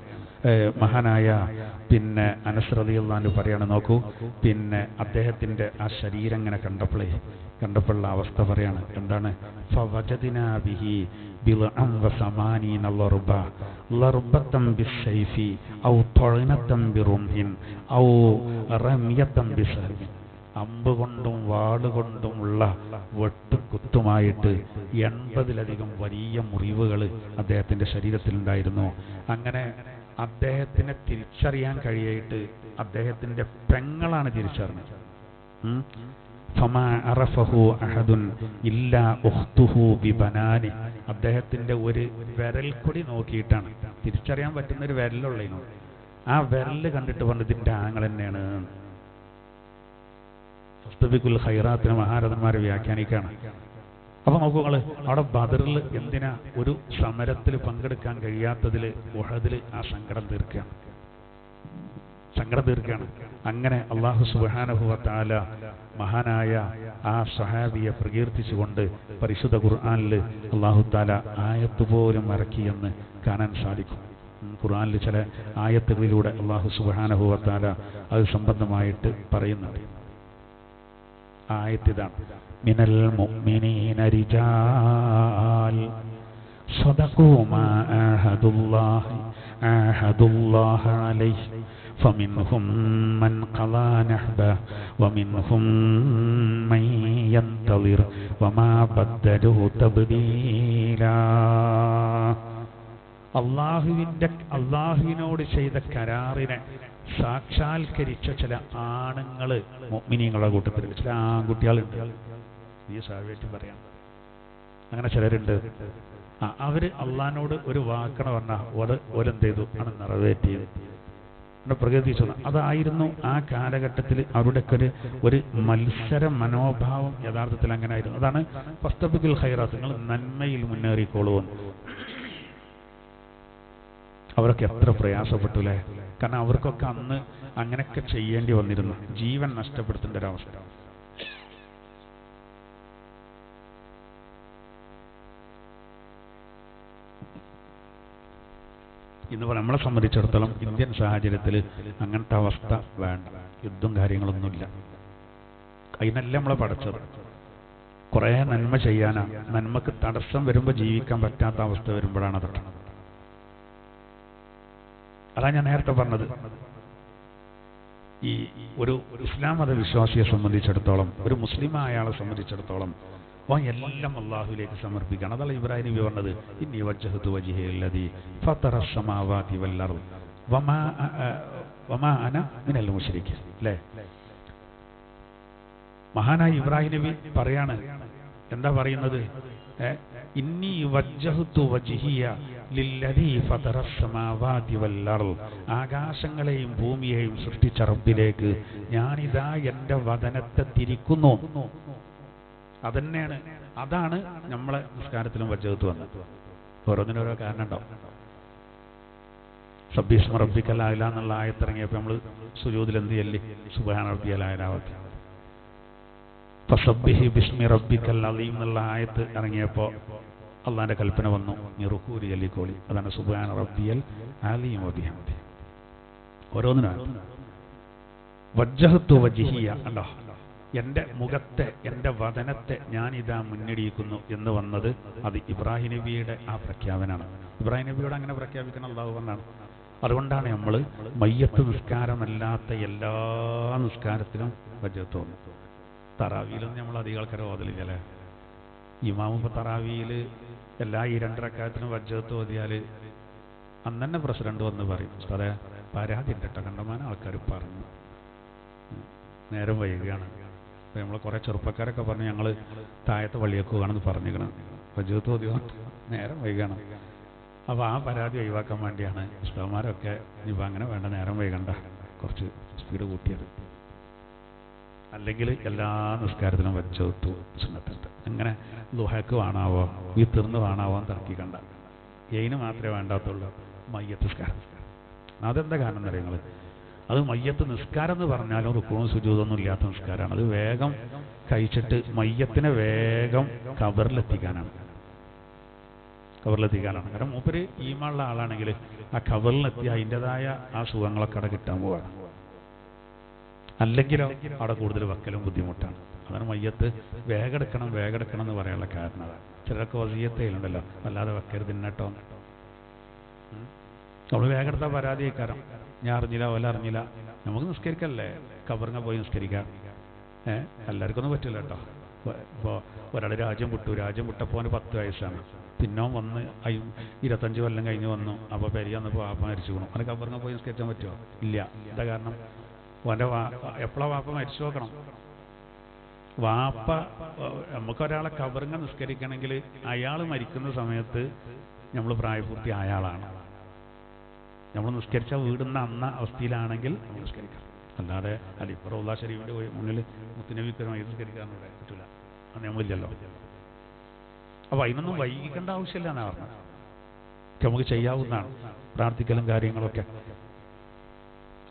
മഹാനായ അനസ് റളിയല്ലാഹു അൻഹു പറയാണ്, നോക്കൂ, അദ്ദേഹത്തിന്റെ ആ ശരീരം ഇങ്ങനെ കണ്ടപ്പോഴുള്ള അവസ്ഥ പറയാണ്. എന്താണ്? ഫവജദ്നാ ബിഹി ബിൽഅൻ വസമാനീന ലർബതൻ ബിസ്സൈഫി ഔ തഅനതൻ ബിറുംഹിൻ ഔ റമിയതൻ ബിസഹബി. അമ്പ് കൊണ്ടും വാളുകൊണ്ടുമുള്ള വെട്ടുകുത്തുമായിട്ട് 80-ലധികം വലിയ മുറിവുകൾ അദ്ദേഹത്തിന്റെ ശരീരത്തിലുണ്ടായിരുന്നു. അങ്ങനെ അദ്ദേഹത്തിനെ തിരിച്ചറിയാൻ കഴിയായിട്ട് അദ്ദേഹത്തിന്റെ പെങ്ങളാണ് തിരിച്ചറിഞ്ഞത്. ഫമാ അറഫഹു അഹദുൻ ഇല്ലാ ഉഖ്തുഹു ബിബനാനി. അദ്ദേഹത്തിന്റെ ഒരു വിരൽ കൂടി നോക്കിയിട്ടാണ് തിരിച്ചറിയാൻ പറ്റുന്ന ഒരു വിരലുള്ളതിനോ ആ വിരല് കണ്ടിട്ട് പറഞ്ഞു ഇതിന്റെ ആങ്ങൾ തന്നെയാണ്. ഫസ്തബിഖുൽ ഖൈറാത്തിന് മഹാരഥന്മാർ വ്യാഖ്യാനിക്കുകയാണ്. അപ്പൊ നോക്കൂ നിങ്ങൾ, അവിടെ ബദറിൽ എന്തിനാ ഒരു സമരത്തിൽ പങ്കെടുക്കാൻ കഴിയാത്തതിൽ ഉഹദിൽ ആ സങ്കടം തീർക്കുകയാണ്. അങ്ങനെ അല്ലാഹു സുബ്ഹാനഹു വ തആല മഹാനായ ആ സ്വഹാബിയെ പ്രകീർത്തിച്ചുകൊണ്ട് പരിശുദ്ധ ഖുർആനിൽ അല്ലാഹു തആല ആയത്ത് പോലും ഇറക്കിയെന്ന് കാണാൻ സാധിക്കും. ഖുർആനിൽ ചില ആയത്തുകളിലൂടെ അല്ലാഹു സുബ്ഹാനഹു വ തആല അത് സംബന്ധമായിട്ട് പറയുന്നുണ്ട്. ആയത്തിതാണ്, മിനൽ മുഅ്മിനീന റിജാൽ സദഖൂ മാ ആഹദുല്ലാഹ അലൈഹി ഫമിൻഹും മൻ ഖളാ നഹ്ബഹു വമിൻഹും മൻ യന്തളിർ വമാ ബദ്ദലൂ തബ്ദീലാ. അള്ളാഹുവിനോട് ചെയ്ത കരാറിനെ സാക്ഷാത്കരിച്ച ചില ആണുങ്ങൾ മുഅ്മിനീങ്ങളുടെ കൂട്ടത്തിൽ, ചില ആൺകുട്ടികളുണ്ട്. ഈ സാഹചര്യത്തിൽ പറയാം, അങ്ങനെ ചിലരുണ്ട്. അവര് അള്ളാഹിനോട് ഒരു വാക്കണ പറഞ്ഞാൽ ഓരെന്ത് ചെയ്തു ആണ് നിറവേറ്റിയത്, പ്രകൃതിച്ചു. അതായിരുന്നു ആ കാലഘട്ടത്തിൽ അവരുടെയൊക്കെ ഒരു മത്സര മനോഭാവം. യഥാർത്ഥത്തിൽ അങ്ങനെ ആയിരുന്നു. അതാണ് ഫസ്തബിഖുൽ ഖൈറാത്ത്, നിങ്ങൾ നന്മയിൽ മുന്നേറിക്കോളുവെന്ന്. അവരൊക്കെ എത്ര പ്രയാസപ്പെട്ടു, കാരണം അവർക്കൊക്കെ അന്ന് അങ്ങനെയൊക്കെ ചെയ്യേണ്ടി വന്നിരുന്നു. ജീവൻ നഷ്ടപ്പെടുത്തേണ്ട ഒരവസ്ഥ. ഇന്ന് നമ്മളെ സംബന്ധിച്ചിടത്തോളം ഇന്ത്യൻ സാഹചര്യത്തിൽ അങ്ങനത്തെ അവസ്ഥ വേണ്ട. യുദ്ധം കാര്യങ്ങളൊന്നുമില്ല. അതിനല്ല നമ്മളെ പഠിച്ചത്. കുറേ നന്മ ചെയ്യാനാണ്. നന്മക്ക് തടസ്സം വരുമ്പോൾ ജീവിക്കാൻ പറ്റാത്ത അവസ്ഥ വരുമ്പോഴാണ് അതൊക്കെ. അതാണ് ഞാൻ നേരത്തെ പറഞ്ഞത്. ഈ ഒരു ഇസ്ലാം മത വിശ്വാസിയെ സംബന്ധിച്ചിടത്തോളം, ഒരു മുസ്ലിം ആയാളെ സംബന്ധിച്ചിടത്തോളം എല്ലാം അള്ളാഹുവിലേക്ക് സമർപ്പിക്കണം. അതാണ് ഇബ്രാഹിം നബി പറഞ്ഞത്, ഇന്നി വജ്ജഹതു വജ്ഹിയല്ലദീ ഫതറസ് സമാവാതി വൽ അർദ് വമാ അന മിനൽ മുശ്രിക്കീൻ. അല്ലേ? മഹാനായ ഇബ്രാഹിം നബി പറയാണ്, എന്താ പറയുന്നത്? ഇന്നി വജ്ജഹതു വജ്ഹിയ ലില്ലദീ ഫതറസ് സമാവാതി വൽ അർദ്. ആകാശങ്ങളെയും ഭൂമിയെയും സൃഷ്ടിച്ച റബ്ബിലേക്ക് ഞാനിതാ എൻ്റെ വദനത്തെ തിരിക്കുന്നു. അതന്നെയാണ്, അതാണ് നമ്മളെ നിസ്കാരത്തിലും വജ്ജഹത്ത് വന്നത്. ഓരോന്നിനോരോ കാരണം ഉണ്ടാവും. സബ്ബിസ്മ റബ്ബിക്കൽ അഅ്ലാ എന്നുള്ള ആയത്തിറങ്ങിയപ്പോൾ നമ്മൾ സുജൂദിൽ എന്ത് ചൊല്ലി? സുബ്ഹാന റബ്ബിയൽ അഅ്ലാ. ഫസബ്ബിഹി ബിസ്മി റബ്ബിക്കൽ അളീം എന്നുള്ള ആയത്ത് ഇറങ്ങിയപ്പോൾ അള്ളാന്റെ കൽപ്പന വന്നു, നീ റുക്കൂഅ് ചൊല്ലിക്കോളി. അതാണ് സുബ്ഹാന റബ്ബിയൽ അലീം വബിഹംദി. ഓരോന്നിനാണ് വജ്ജഹത്തു വജ്ഹിയ. കണ്ടോ, എൻ്റെ മുഖത്തെ, എൻ്റെ വദനത്തെ ഞാനിതാ മുന്നടിയിക്കുന്നു എന്ന് വന്നത് അത് ഇബ്രാഹിം നബിയുടെ ആ പ്രഖ്യാപനമാണ്. ഇബ്രാഹിം നബിയോട് അങ്ങനെ പ്രഖ്യാപിക്കണം അള്ളാഹു പറഞ്ഞാണ്. അതുകൊണ്ടാണ് നമ്മൾ മയ്യത്ത് നിസ്കാരമല്ലാത്ത എല്ലാ നിസ്കാരത്തിലും വജ്ജഹത്ത് വന്നു. തറാവിയിലൊന്നും നമ്മൾ അധികം ആൾക്കാരെ ഓതലില്ല, അല്ലേ? ഇമാമുമ്പോൾ തറാവിയിൽ എല്ലാ ഈ 2 റക്അത്തിനും വജ്ജഹത്ത് ഓതിയാൽ അന്ന് തന്നെ പ്രസിഡന്റ് വന്ന് പറയും, അതെ പരാതി ഉണ്ട് കേട്ടോ, കണ്ടമാനം ആൾക്കാർ പറഞ്ഞു നേരം വൈകുകയാണ്. അപ്പോൾ നമ്മൾ കുറേ ചെറുപ്പക്കാരൊക്കെ പറഞ്ഞു ഞങ്ങൾ താഴത്തെ പള്ളിയൊക്കെ പോകണമെന്ന് പറഞ്ഞിരിക്കണം, വജ്ജഹത്ത് ഓതി നേരം വൈകുകയാണ്. അപ്പോൾ ആ പരാതി ഒഴിവാക്കാൻ വേണ്ടിയാണ് ഉസ്താദന്മാരൊക്കെ ഇപ്പം അങ്ങനെ വേണ്ട, നേരം വൈകണ്ട, കുറച്ച് സ്പീഡ് കൂട്ടിയത്. അല്ലെങ്കിൽ എല്ലാ നിസ്കാരത്തിനും വജ്ജഹത്ത് സുന്നത്തുണ്ട്. അങ്ങനെ ദുഹക്ക് വേണാവോ വിത്തിർന്ന് വേണാവോ തർക്കിക്കണ്ട. എയിന് മാത്രമേ വേണ്ടാത്തുള്ളൂ. മയ്യത്ത് നിസ്കാരം. അതെന്താ കാരണം എന്നറിയുന്നത്? അത് മയ്യത്ത് നിസ്കാരം എന്ന് പറഞ്ഞാലും റുക്കൂഉം സുജൂദൊന്നും ഇല്ലാത്ത നിസ്കാരമാണ്. അത് വേഗം കഴിച്ചിട്ട് മയ്യത്തിനെ വേഗം ഖബറിലെത്തിക്കാനാണ്. കാരണം മൂപ്പര് ഈമാനുള്ള ആളാണെങ്കിൽ ആ ഖബറിലെത്തി അതിൻ്റെതായ ആ സുഖങ്ങളൊക്കെ അവിടെ കിട്ടാൻ പോവാണ്. അല്ലെങ്കിലോ അവിടെ കൂടുതൽ വെക്കലും ബുദ്ധിമുട്ടാണ്. അതാണ് മയ്യത്ത് വേഗം എടുക്കണം എന്ന് പറയാനുള്ള കാരണം. അതാണ് ചിലർക്ക് വസിയത്തേലുണ്ടല്ലോ, അല്ലാതെ വെക്കരുത് ഇന്നട്ടോ. നമ്മൾ വേഗം എടുത്താൽ പരാതി കാരണം ഞാൻ അറിഞ്ഞില്ല, ഓല അറിഞ്ഞില്ല. നമുക്ക് നിസ്കരിക്കല്ലേ, ഖബറിനെ പോയി നിസ്കരിക്കാം. എല്ലാവർക്കൊന്നും പറ്റില്ല കേട്ടോ. ഇപ്പോൾ ഒരാൾ രാജ്യം വിട്ടപ്പോൾ 10 വയസ്സാണ്. പിന്നെ വന്ന് 25 കൊല്ലം കഴിഞ്ഞ് വന്നു. അപ്പോൾ പെരിയ വന്നപ്പോൾ വാപ്പ മരിച്ചു പോകണം. അവന് ഖബറിനെ പോയി നിസ്കരിക്കാൻ പറ്റുമോ? ഇല്ല. എന്താ കാരണം? അവൻ്റെ എപ്പോഴാണ് വാപ്പ മരിച്ചു നോക്കണം. വാപ്പ നമുക്കൊരാളെ ഖബറിനെ നിസ്കരിക്കണമെങ്കിൽ അയാൾ മരിക്കുന്ന സമയത്ത് നമ്മൾ പ്രായപൂർത്തി അയാളാണ്. നമ്മൾ നിസ്കരിച്ച വീടുന്ന അന്ന അവസ്ഥയിലാണെങ്കിൽ നമ്മൾ നിസ്കരിക്കാം. അല്ലാതെ ഇപ്പോൾ റൗള ശരീഫിൻ്റെ മുന്നിൽ മുത്തുനബിക്കരമായി നിസ്കരിക്കാന്ന് പറയാൻ പറ്റില്ല. അത് നമ്മളില്ലല്ലോ. അപ്പോൾ അതിനൊന്നും വൈകിക്കേണ്ട ആവശ്യമില്ല എന്നാണ് പറഞ്ഞത്. നമുക്ക് ചെയ്യാവുന്നതാണ് പ്രാർത്ഥിക്കലും കാര്യങ്ങളൊക്കെ.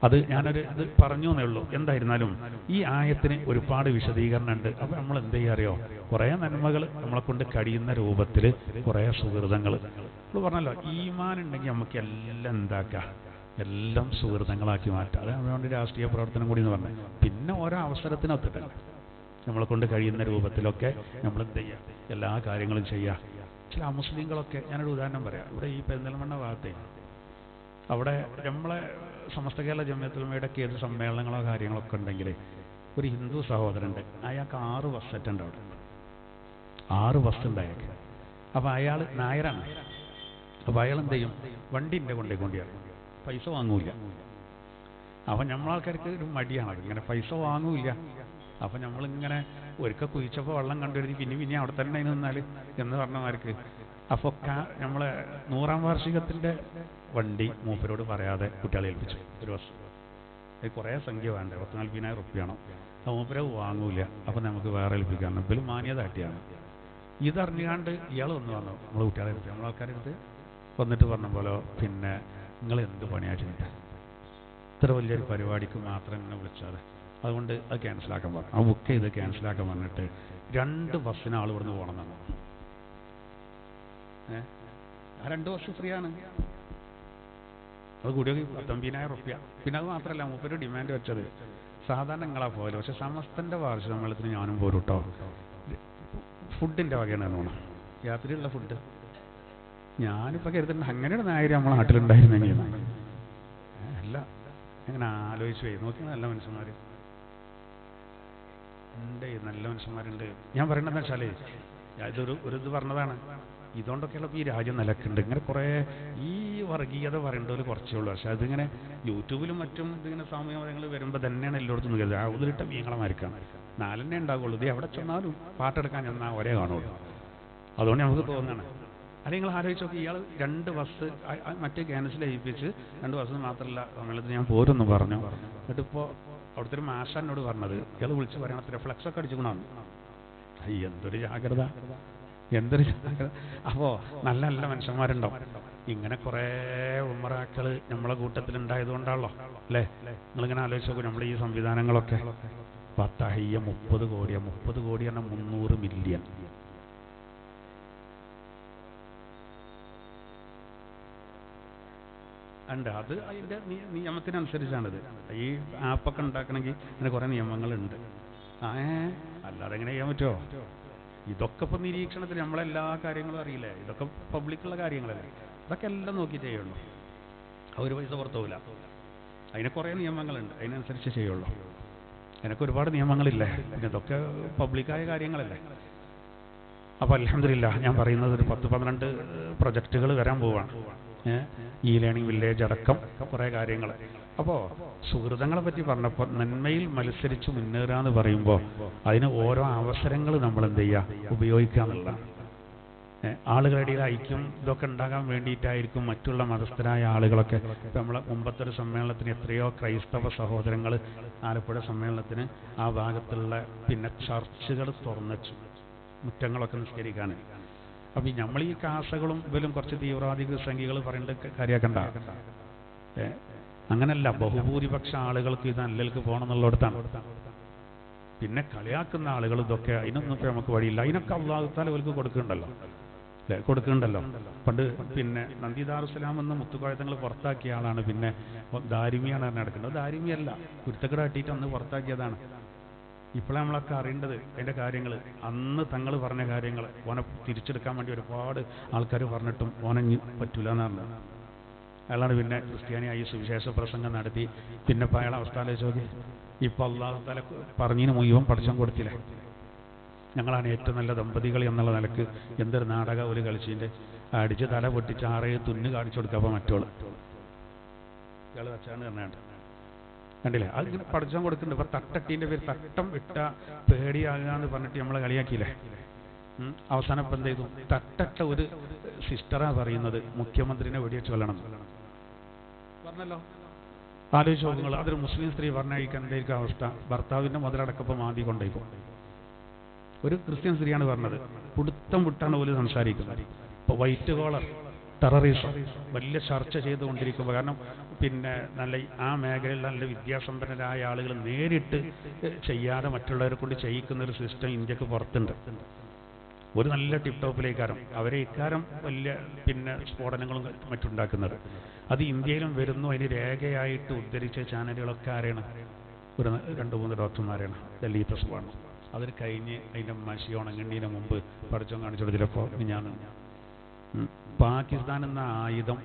അത് ഞാനൊരു ഇത് പറഞ്ഞു എന്നേ ഉള്ളൂ. എന്തായിരുന്നാലും ഈ ആയത്തിന് ഒരുപാട് വിശദീകരണം ഉണ്ട്. അപ്പോൾ നമ്മൾ എന്ത് ചെയ്യുക അറിയോ? കുറേ നന്മകൾ നമ്മളെ കൊണ്ട് കഴിയുന്ന രൂപത്തിൽ കുറേ സുഹൃതങ്ങൾ നമ്മൾ പറഞ്ഞല്ലോ. ഈമാൻ ഉണ്ടെങ്കിൽ നമുക്ക് എല്ലാം എന്താക്കാം, എല്ലാം സുഹൃതങ്ങളാക്കി മാറ്റാം. അത് അതുകൊണ്ട് രാഷ്ട്രീയ പ്രവർത്തനം കൂടി എന്ന് പറഞ്ഞത്. പിന്നെ ഓരോ അവസരത്തിനൊത്തിട്ടല്ല നമ്മളെ കൊണ്ട് കഴിയുന്ന രൂപത്തിലൊക്കെ നമ്മൾ എന്ത് ചെയ്യുക, എല്ലാ കാര്യങ്ങളും ചെയ്യുക. ചില അമുസ്ലിങ്ങളൊക്കെ, ഞാനൊരു ഉദാഹരണം പറയാം. ഇവിടെ ഈ പെരിന്തൽമണ്ണ ഭാഗത്തെ അവിടെ നമ്മളെ സമസ്ത കേരള ജമിയത്തുൽ ഉലമയുടെ ഏത് സമ്മേളനങ്ങളോ കാര്യങ്ങളൊക്കെ ഉണ്ടെങ്കിൽ ഒരു ഹിന്ദു സഹോദരനുണ്ട്. അയാൾക്ക് 6 ബസ് സെറ്റുണ്ട് അവിടെ. 6 ബസ് ഉണ്ട് അയാൾക്ക്. അപ്പോൾ അയാൾ നായരാണ്. അപ്പോൾ അയാൾ എന്ത് ചെയ്യും? വണ്ടിൻ്റെ കൊണ്ടുപോയി പൈസ വാങ്ങൂല. അപ്പം നമ്മളാൾക്കാർക്ക് ഒരു മടിയാണ്, ഇങ്ങനെ പൈസ വാങ്ങൂല. അപ്പം നമ്മളിങ്ങനെ ഒരിക്കൽ കുഴിച്ചപ്പോൾ വെള്ളം കണ്ടുവരുത്തി പിന്നെ അവിടെ തന്നെ നിന്നാൽ എന്ന് പറഞ്ഞമാർക്ക്. അപ്പോൾ നമ്മളെ 100ാം വാർഷികത്തിൻ്റെ വണ്ടി മൂപ്പരോട് പറയാതെ കുട്ടികളെ ഏൽപ്പിച്ചു. ഒരു വർഷം അത് കുറേ സംഖ്യ വേണ്ട, 40,000 റുപ്യാണ്. ആ മൂപ്പരെ വാങ്ങൂല. അപ്പം നമുക്ക് വേറെ ഏൽപ്പിക്കാറുണ്ട്. ഇപ്പോഴും മാന്യത കാട്ടിയാണ്. ഇതറിഞ്ഞാണ്ട് ഇയാൾ വന്ന് പറഞ്ഞു നമ്മൾ കുട്ടികളെ ഏൽപ്പിച്ചു. നമ്മളാൾക്കാരെടുത്ത് വന്നിട്ട് പറഞ്ഞ പോലെ, പിന്നെ നിങ്ങൾ എന്ത് പണിയാണ് ചെയ്തിട്ട് ഇത്ര വലിയൊരു പരിപാടിക്ക് മാത്രം എന്നെ വിളിച്ചാതെ, അതുകൊണ്ട് അത് ക്യാൻസലാക്കാൻ പറഞ്ഞു. ആ ബുക്ക് ചെയ്ത് ക്യാൻസലാക്കാൻ പറഞ്ഞിട്ട് 2 ബസ്സിന് ആൾ ഇവിടുന്ന് പോകണമെന്നാണ്. ആ 2 ബസ് ഫ്രീ ആണ്. അത് കൂടി 19,000 റുപ്യ. പിന്നെ അത് മാത്രമല്ല, മൂപ്പര് ഡിമാൻഡ് വെച്ചത് സാധാരണ നിങ്ങളാ പോലെ, പക്ഷെ സമസ്തൻ്റെ വാർഷിക സമ്മേളനത്തിന് ഞാനും പോരും കേട്ടോ. ഫുഡിൻ്റെ വകയാണ് തോന്നണം, രാത്രിയുള്ള ഫുഡ്. ഞാനിപ്പോൾ കരുതുന്നുണ്ട് അങ്ങനെയാണ് നായർ നമ്മളെ നാട്ടിലുണ്ടായിരുന്നെങ്കിൽ. അല്ല, അങ്ങനെ ആലോചിച്ച് പോയി നോക്കി. നല്ല മനുഷ്യന്മാർ ഉണ്ട്, നല്ല മനുഷ്യന്മാരുണ്ട്. ഞാൻ പറയണതെന്ന് വെച്ചാൽ ഒരു ഇത് പറഞ്ഞതാണ്. ഇതുകൊണ്ടൊക്കെയുള്ള ഈ രാജ്യം നിലക്കുണ്ട്. ഇങ്ങനെ കുറേ ഈ വർഗീയത പറയേണ്ടവർ കുറച്ചേ ഉള്ളൂ. പക്ഷെ അതിങ്ങനെ യൂട്യൂബിലും മറ്റും ഇതിങ്ങനെ സാമൂഹ്യങ്ങൾ വരുമ്പോൾ തന്നെയാണ് എല്ലായിടത്തും കരുതുക. അതിലിട്ട മീങ്ങളമാർക്കാണ് 4 ഉണ്ടാകുള്ളൂ. ഇത് എവിടെ ചെന്നാലും പാട്ടെടുക്കാൻ ചെന്നാൽ ഒരേ കാണുള്ളൂ. അതുകൊണ്ട് നമുക്ക് തോന്നുകയാണ്. അല്ലെങ്കിൽ നിങ്ങൾ ആലോചിച്ച് നോക്കി, ഇയാൾ 2 ബസ് മറ്റേ ക്യാൻസൽ ചെയ്യിപ്പിച്ച് 2 ബസ് മാത്രമല്ല സമ്മേളനത്തിൽ ഞാൻ പോരെന്ന് പറഞ്ഞു. എന്നിട്ടിപ്പോൾ അവിടുത്തെ ഒരു മാഷനോട് പറഞ്ഞത് ഇയാൾ വിളിച്ച് പറയണത്ര ഫ്ലക്സൊക്കെ അടിച്ചുകൊണ്ടാണ്. എന്തൊരു ജാഗ്രത, എന്തൊരു ജാഗ്രത. അപ്പോൾ നല്ല നല്ല മനുഷ്യന്മാരുണ്ടാവും. ഇങ്ങനെ കുറേ ഉമറാക്കൾ നമ്മളെ കൂട്ടത്തിലുണ്ടായതുകൊണ്ടാണല്ലോ അല്ലേ? നിങ്ങളിങ്ങനെ ആലോചിച്ച് നോക്കൂ, നമ്മൾ ഈ സംവിധാനങ്ങളൊക്കെ. ഫതഹിയ്യ 30 കോടിയാണ്. 30 കോടി പറഞ്ഞാൽ 300 മില്യൺ. ഉണ്ട്. അത് അതിൻ്റെ നിയമത്തിനനുസരിച്ചാണിത്. ഈ ആപ്പൊക്കെ ഉണ്ടാക്കണമെങ്കിൽ അങ്ങനെ കുറേ നിയമങ്ങളുണ്ട്. അല്ലാതെ എങ്ങനെ ചെയ്യാൻ പറ്റുമോ? ഇതൊക്കെ ഇപ്പോൾ നിരീക്ഷണത്തിൽ നമ്മളെല്ലാ കാര്യങ്ങളും അറിയില്ലേ? ഇതൊക്കെ പബ്ലിക്കുള്ള കാര്യങ്ങളല്ലേ? ഇതൊക്കെ എല്ലാം നോക്കി ചെയ്യുള്ളൂ. ഒരു പൈസ പുറത്തു പോകില്ല. അതിന് കുറേ നിയമങ്ങളുണ്ട്, അതിനനുസരിച്ച് ചെയ്യുള്ളൂ. അതിനൊക്കെ ഒരുപാട് നിയമങ്ങളില്ലേ? പിന്നെ ഇതൊക്കെ പബ്ലിക്കായ കാര്യങ്ങളല്ലേ? അപ്പോൾ അൽഹംദുലില്ലാഹ്, ഞാൻ പറയുന്നത് ഒരു 10-12 പ്രൊജക്റ്റുകൾ വരാൻ പോവാണ്. ഈ ലേണിംഗ് വില്ലേജ് അടക്കം കുറേ കാര്യങ്ങൾ. അപ്പോൾ സുഹൃതങ്ങളെ പറ്റി പറഞ്ഞപ്പോൾ നന്മയിൽ മത്സരിച്ച് മുന്നേറുക എന്ന് പറയുമ്പോൾ അതിന് ഓരോ അവസരങ്ങൾ നമ്മൾ എന്ത് ചെയ്യുക, ഉപയോഗിക്കുക എന്നുള്ളതാണ്. ആളുകളുടെ ഐക്യം ഇതൊക്കെ ഉണ്ടാകാൻ വേണ്ടിയിട്ടായിരിക്കും മറ്റുള്ള മതസ്ഥരായ ആളുകളൊക്കെ. ഇപ്പം നമ്മളെ മുമ്പത്തെ ഒരു സമ്മേളനത്തിന് എത്രയോ ക്രൈസ്തവ സഹോദരങ്ങൾ ആലപ്പുഴ സമ്മേളനത്തിന് ആ ഭാഗത്തുള്ള പിന്നെ ചർച്ചുകൾ തുറന്നു മുറ്റങ്ങളൊക്കെ നിസ്കരിക്കാൻ. അപ്പം നമ്മൾ ഈ കാസകളും ഇവരും കുറച്ച് തീവ്രവാദി സംഖ്യകൾ പറയേണ്ട കാര്യമാക്കണ്ട. അങ്ങനല്ല, ബഹുഭൂരിപക്ഷ ആളുകൾക്ക് ഇത് നല്ലൽക്ക് പോകണം എന്നുള്ളിടത്താണ്. പിന്നെ കളിയാക്കുന്ന ആളുകൾ ഇതൊക്കെ അതിനൊന്നും ഇപ്പം നമുക്ക് വഴിയില്ല. അതിനൊക്കെ അള്ളാഹു തആല അവർക്ക് കൊടുക്കുന്നുണ്ടല്ലോ. പണ്ട് പിന്നെ നന്ദിദാറുസ്സലാം എന്ന മുത്തുകോയത്തങ്ങൾ പുറത്താക്കിയ ആളാണ് പിന്നെ ദാരിമിയാണ് നടക്കുന്നത്. ദാരിമിയല്ല, കുരുത്തക്കട കാട്ടിയിട്ട് അന്ന് പുറത്താക്കിയതാണ്. ഇപ്പോഴാണ് നമ്മളൊക്കെ അറിയേണ്ടത് അതിൻ്റെ കാര്യങ്ങൾ. അന്ന് തങ്ങൾ പറഞ്ഞ കാര്യങ്ങൾ ഓനെ തിരിച്ചെടുക്കാൻ വേണ്ടി ഒരുപാട് ആൾക്കാർ പറഞ്ഞിട്ടും ഓനെ പറ്റൂല എന്നാണ്. അയാളാണ് പിന്നെ ക്രിസ്ത്യാനിയായി സുവിശേഷ പ്രസംഗം നടത്തി. പിന്നെ ഇപ്പോൾ അയാളെ അവസ്ഥ ആലോചിച്ച് ഇപ്പോൾ അള്ളാഹു തആല പറഞ്ഞതിന് മുഴുവൻ പഠിച്ചാൻ കൊടുത്തില്ലേ. ഞങ്ങളാണ് ഏറ്റവും നല്ല ദമ്പതികൾ എന്നുള്ള നിലക്ക് എന്തൊരു നാടക ഒരു കളിച്ചിൻ്റെ അടിച്ച് തല പൊട്ടിച്ച് 6 തുന്ന് കാണിച്ചു കൊടുക്കുക. അപ്പോൾ മറ്റോള് ഇയാൾ വെച്ചാണ് പറഞ്ഞാണ്ട് കണ്ടില്ലേ, അതിങ്ങനെ പഠിച്ചാൻ കൊടുക്കുന്നുണ്ട്. ഇപ്പം തട്ടട്ടീൻ്റെ പേര് തട്ടം ഇട്ട പേടിയാകുക എന്ന് പറഞ്ഞിട്ട് നമ്മളെ കളിയാക്കിയില്ലേ. അവസാനം ഇപ്പം എന്ത് ചെയ്തു? തട്ടട്ട ഒരു സിസ്റ്ററാ പറയുന്നത് മുഖ്യമന്ത്രിനെ വെടിവെച്ച് കൊല്ലണം പറഞ്ഞല്ലോ. ആലോചിച്ച് നോക്കുങ്ങൾ, അതൊരു മുസ്ലിം സ്ത്രീ പറഞ്ഞായിരിക്കും എന്തായിരിക്കും അവസ്ഥ? ഭർത്താവിൻ്റെ മുതലടക്കപ്പം ആദ്യം കൊണ്ടുപോയിക്കും. ഒരു ക്രിസ്ത്യൻ സ്ത്രീയാണ് പറഞ്ഞത്. പുടുത്തം വിട്ടാണ് പോലും സംസാരിക്കുന്നത്. ഇപ്പോൾ വൈറ്റ് കോളർ ടെററിസം വലിയ ചർച്ച ചെയ്തുകൊണ്ടിരിക്കുമ്പോൾ, കാരണം പിന്നെ നല്ല ആ മേഖലയിൽ നല്ല വിദ്യാസമ്പന്നരായ ആളുകൾ നേരിട്ട് ചെയ്യാതെ മറ്റുള്ളവരെ കൊണ്ട് ചെയ്യിക്കുന്ന ഒരു സിസ്റ്റം ഇന്ത്യക്ക് പുറത്തുണ്ട്. ഒരു നല്ല ടിപ്പ് ടോപ്പിലേക്കാരം അവരെ ഇക്കാരം വലിയ പിന്നെ സ്ഫോടനങ്ങളും മറ്റുണ്ടാക്കുന്നത്. അത് ഇന്ത്യയിലും വരുന്നു. അതിന് രേഖയായിട്ട് ഉദ്ധരിച്ച ചാനലുകളൊക്കെ ആരെയാണ്? ഒരു 2-3 ഡോക്ടർമാരാണ്. ഡൽഹിത്തെ സുഖമാണ്. അതിന് കഴിഞ്ഞ് അതിൻ്റെ മഷി ഉണങ്ങുന്നതിന് മുമ്പ് പഠിച്ചോ കാണിച്ചു കൊടുത്തില്ലപ്പോൾ ഞാൻ പാകിസ്ഥാൻ എന്ന ആയുധം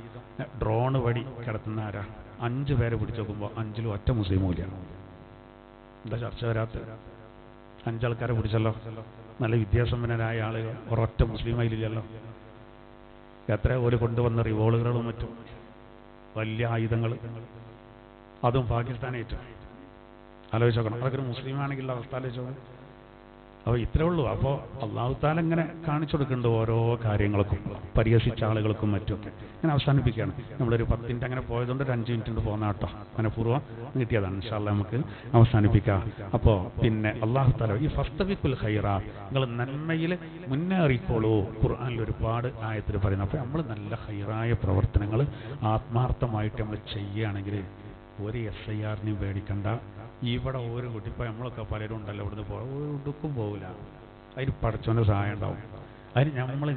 ഡ്രോൺ വഴി കിടത്തുന്ന ആരാ? 5 പേരെ പിടിച്ചു നോക്കുമ്പോൾ 5-ലും ഒറ്റ മുസ്ലിമുമില്ല. എന്താ ചർച്ച വരാത്ത? 5 ആൾക്കാരെ പിടിച്ചല്ലോ, നല്ല വിദ്യാസമ്പന്നരായ ആളുകൾ, ഒരൊറ്റ മുസ്ലിം അതിലില്ലല്ലോ. എത്ര പോലെ കൊണ്ടുവന്ന റിവോൾവറുകളും മറ്റും വലിയ ആയുധങ്ങൾ, അതും പാകിസ്ഥാനേറ്റു. ആലോചിച്ച് നോക്കണം. അതൊക്കെ ഒരു മുസ്ലിം ആണെങ്കിലുള്ള അവസ്ഥ ആലോചിച്ച് നോക്കണം. അപ്പോൾ ഇത്രേ ഉള്ളൂ. അപ്പോൾ അള്ളാഹു തആല ഇങ്ങനെ കാണിച്ചു കൊടുക്കുന്നുണ്ട് ഓരോ കാര്യങ്ങൾക്കും, പരിഹസിച്ച ആളുകൾക്കും മറ്റുമൊക്കെ. ഇങ്ങനെ അവസാനിപ്പിക്കുകയാണ്. നമ്മളൊരു 10 മിനിറ്റ് അങ്ങനെ പോയതുകൊണ്ട് 5 മിനിറ്റ് കൊണ്ട് പോകുന്ന കേട്ടോ. അങ്ങനെ പൂർവ്വം കിട്ടിയതാണ്. ഇൻഷാ അല്ലാഹ് നമുക്ക് അവസാനിപ്പിക്കാം. അപ്പോൾ പിന്നെ അള്ളാഹു തആല ഈ ഫസ്തബിഖുൽ ഖൈറാത്ത്, നിങ്ങൾ നന്മയിൽ മുന്നേറിക്കോളൂ, ഖുർആനിൽ ഒരുപാട് ആയത്തിൽ പറയുന്നു. അപ്പോൾ നമ്മൾ നല്ല ഖൈറായ പ്രവർത്തനങ്ങൾ ആത്മാർത്ഥമായിട്ട് നമ്മൾ ചെയ്യുകയാണെങ്കിൽ ഒരു SIR-നെയും പേടിക്കണ്ട. ഇവിടെ ഒരു കുട്ടി ഇപ്പോൾ നമ്മളൊക്കെ പലരും ഉണ്ടല്ലോ, ഇവിടുന്ന് ഒരു ഉടുക്കും പോകില്ല. അതിന് പഠിച്ചവൻ്റെ സഹായം ഉണ്ടാവും. അതിന്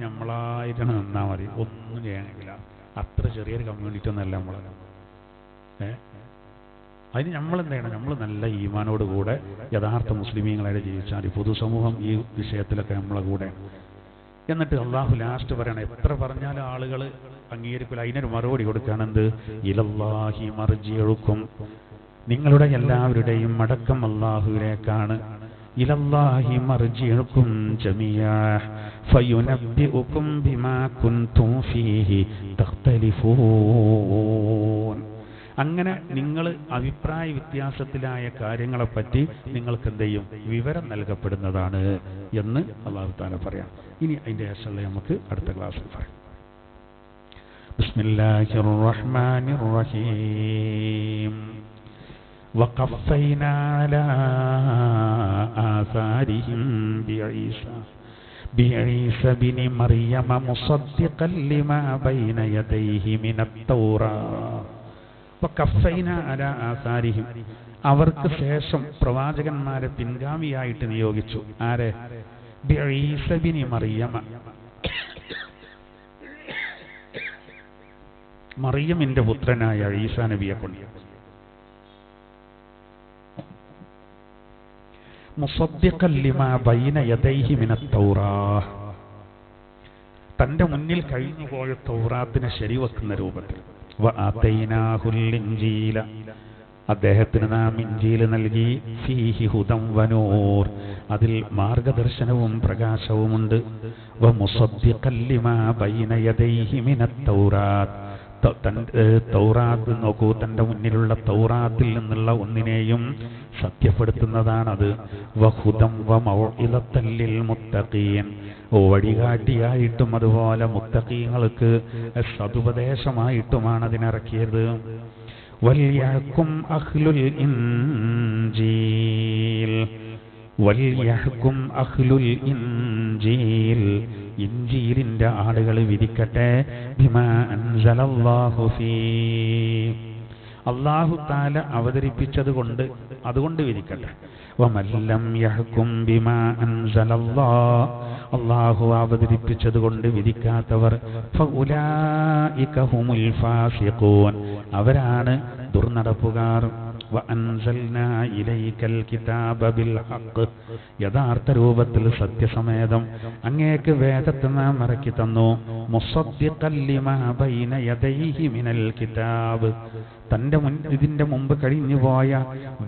നമ്മളായിട്ടാണ് നിന്നാൽ മതി. ഒന്നും ചെയ്യാനില്ല. അത്ര ചെറിയൊരു കമ്മ്യൂണിറ്റി ഒന്നല്ല നമ്മൾ. അതിന് നമ്മളെന്ത് ചെയ്യണം? നമ്മൾ നല്ല ഈമാനോടുകൂടെ യഥാർത്ഥ മുസ്ലിമീങ്ങളായിട്ട് ജീവിച്ചാൽ പൊതുസമൂഹം ഈ വിഷയത്തിലൊക്കെ നമ്മളെ കൂടെ. എന്നിട്ട് അള്ളാഹു ലാസ്റ്റ് പറയണം, എത്ര പറഞ്ഞാലും ആളുകൾ അംഗീകരിക്കില്ല. അതിനൊരു മറുപടി കൊടുക്കുകയാണെന്ത്? ഇലല്ലാഹി മർജിഉക്കും, നിങ്ങളുടെ എല്ലാവരുടെയും മടക്കം അല്ലാഹുവിലേക്കാണ്. ഇലല്ലാഹി മർജിഉക്കും ജമീഅ ഫയുനബ്ബിഉക്കും ബിമാ കുൻതും ഫീഹി തഖ്തലിഫൂൻ. അങ്ങനെ നിങ്ങൾ അഭിപ്രായ വ്യത്യാസത്തിലായ കാര്യങ്ങളെപ്പറ്റി നിങ്ങൾക്ക് എന്ത് ചെയ്യും? വിവരം നൽകപ്പെടുന്നതാണ് എന്ന് അല്ലാഹു തആല പറയാം. ഇനി അതിൻ്റെ ശേഷമുള്ള നമുക്ക് അടുത്ത ക്ലാസ്സിൽ പറയാം. ബിസ്മില്ലാഹിർ റഹ്മാനിർ റഹീം. വഖഫൈനാ അലാ ആസാരിഹിം بعيسى بن مريم مصدقا لما بين يديه من التوراة وكفينا على آثارهم. അവർക്ക് ശേഷം പ്രവാചകന്മാരെ പിൻഗാമിയായിട്ട് നിയോഗിച്ചു. ആരെ? ബിഈസ ബിൻ മറിയമ, മറിയമിന്റെ പുത്രനായ ഈസാ നബിയെ കൊണ്ട്. മുസദ്ദിഖൻ ലിമാ ബൈന യദൈഹി മിനത് തൗറാത്ത്, തന്റെ മുന്നിൽ കഴിഞ്ഞുപോയ തൗറാത്തിനെ ശരിവെക്കുന്ന രൂപത്തിൽ. വഅതൈനാഹുൽ ഇൻജീല, അദ്ദേഹത്തിന് നാം ഇൻജീൽ നൽകി. ഫീഹി ഹുദം വനൂർ, അതിൽ മാർഗദർശനവും പ്രകാശവുമുണ്ട്. വമുസദ്ദിഖൻ ലിമാ ബൈന യദൈഹി മിനത് തൗറാത്ത്, തൗറാത്ത് നോക്കൂ, തന്റെ മുന്നിലുള്ള തൗറാത്തിൽ നിന്നുള്ള ഒന്നിനെയും സത്യപ്പെടുത്തുന്നതാണത്. വഹുദം വമൗഇദത്തൻ ലിൽ മുത്തഖീൻ, വഴികാട്ടിയായിട്ടും അതുപോലെ മുത്തഖീങ്ങൾക്ക് സതുപദേശമായിട്ടുമാണ് അതിനിറക്കിയത്. വൽയഹ്കും അഹ്ലുൽ ഇൻജീൽ, വൽയഹ്കും അഹ്ലുൽ ഇൻജീൽ, ഇൻജീലിന്റെ ആളുകൾ വിധിക്കട്ടെ, ബിമാ അൻസലല്ലാഹു ഫീ, അല്ലാഹു തആല അവതരിപ്പിച്ചത് കൊണ്ട് അതുകൊണ്ട് വിധിക്കട്ടെ. വമല്ലം യഹ്കും ബിമാ അൻസലല്ലാഹ്, അല്ലാഹു അവതരിപ്പിച്ചത് കൊണ്ട് വിധിക്കാത്തവർ ഫഉലൈക ഹുമുൽ ഫാസിഖൂൻ, അവരാണ് ദുർനടപ്പുകാർ. വഅൻസൽനാ ഇലൈക്കൽ കിതാബ ബിൽ ഹഖ്, യഥാർത്ഥ രൂപത്തിൽ സത്യസമേതം അങ്ങേക്ക് വേദത്തെ നാം ഇറക്കി തന്നു. മുസദ്ദിഖൻ ലിമാ ബൈന യദൈഹി മിനൽ കിതാബ്, ഇതിന്റെ മുമ്പ് കഴിഞ്ഞു പോയ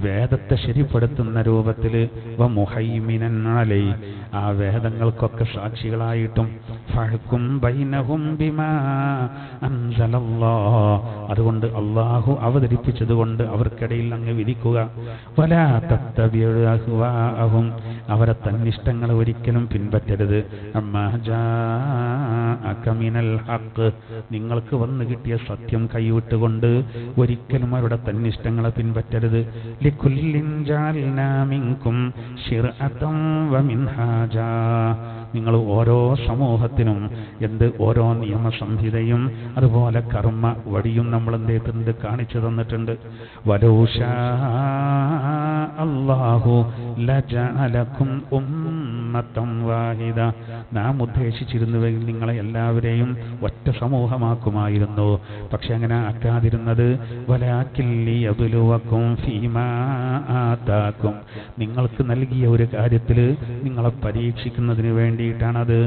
വേദത്തെ ശരിപ്പെടുത്തുന്ന രൂപത്തിൽ. വമുഹൈമിനൻ അലൈ, ആ വേദങ്ങൾക്കൊക്കെ സാക്ഷികളായിട്ടും. ഫഹ്കും ബൈനഹും ബിമാ അൻസലല്ലാഹ്, അതുകൊണ്ട് അല്ലാഹു അവതരിപ്പിച്ചതുകൊണ്ട് അവർക്കിടയിൽ അങ്ങ് വിധിക്കുക. വലാ തത്തബിഉ അഹ്വാഅഹും, അവരെ തന്നിഷ്ടങ്ങൾ ഒരിക്കലും പിൻപറ്റരുത്. അമ്മാ ജാഅക മിനൽ ഹഖ്, നിങ്ങൾക്ക് വന്നു കിട്ടിയ സത്യം കൈവിട്ടുകൊണ്ട് ഒരിക്കലും അവരുടെ തന്നിഷ്ടങ്ങളെ പിൻപറ്റരുത്. ലികുല്ലിൻ ജഅൽനാ മിൻകും ശിർഅതൻ വമിൻഹാജാ, നിങ്ങൾ ഓരോ സമൂഹത്തിനും ഓരോ നിയമസംഹിതയും അതുപോലെ കർമ്മ വഴിയും നമ്മൾ എന്ത് ചെയ്തിട്ടുണ്ട്, കാണിച്ചു തന്നിട്ടുണ്ട്. വലൗശാ അല്ലാഹു ലജഅലകും ഉമ്മത്തൻ വാഹിദ, നാം ഉദ്ദേശിച്ചിരുന്നുവെങ്കിൽ നിങ്ങളെ എല്ലാവരെയും ഒറ്റ സമൂഹമാക്കുമായിരുന്നു. പക്ഷെ അങ്ങനെ ആക്കാതിരുന്നത് വലാകിൻ ലിയബ്ലുവകും ഫീമാ ആതാകും, നിങ്ങൾക്ക് നൽകിയ ഒരു കാര്യത്തിൽ നിങ്ങളെ പരീക്ഷിക്കുന്നതിന് വേണ്ടിയിട്ടാണത്.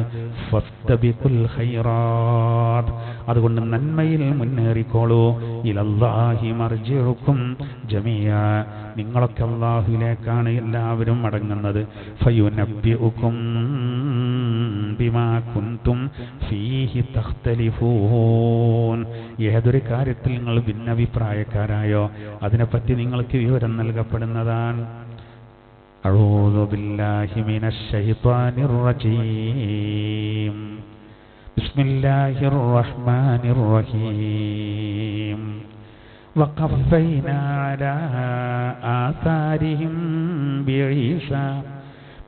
ഫസ്തബിഖുൽ ഖൈറാത്ത്, അതുകൊണ്ട് നന്മയിൽ മുന്നേറിക്കോളൂ. ഇലല്ലാഹി മർജിഉക്കും ജമീഅ, നിങ്ങളൊക്കെ അല്ലാഹുവിലേക്കാണ് എല്ലാവരും മടങ്ങുന്നത്. ഫയുനബ്ബിഉക്കും ബിമാ കുൻതും ഫീഹി തഖ്തലിഫൂൻ, ഏതൊരു കാര്യത്തിൽ നിങ്ങൾ ഭിന്നഭിപ്രായക്കാരായോ അതിനെപ്പറ്റി നിങ്ങൾക്ക് വിവരം നൽകപ്പെടുന്നതാണ്. അഊദു ബില്ലാഹി മിനശ് ശൈത്വാനിർ റജീം. ബിസ്മില്ലാഹിർ റഹ്മാനിർ റഹീം. വഖഫൈനാ അലാ ആസാരിഹിം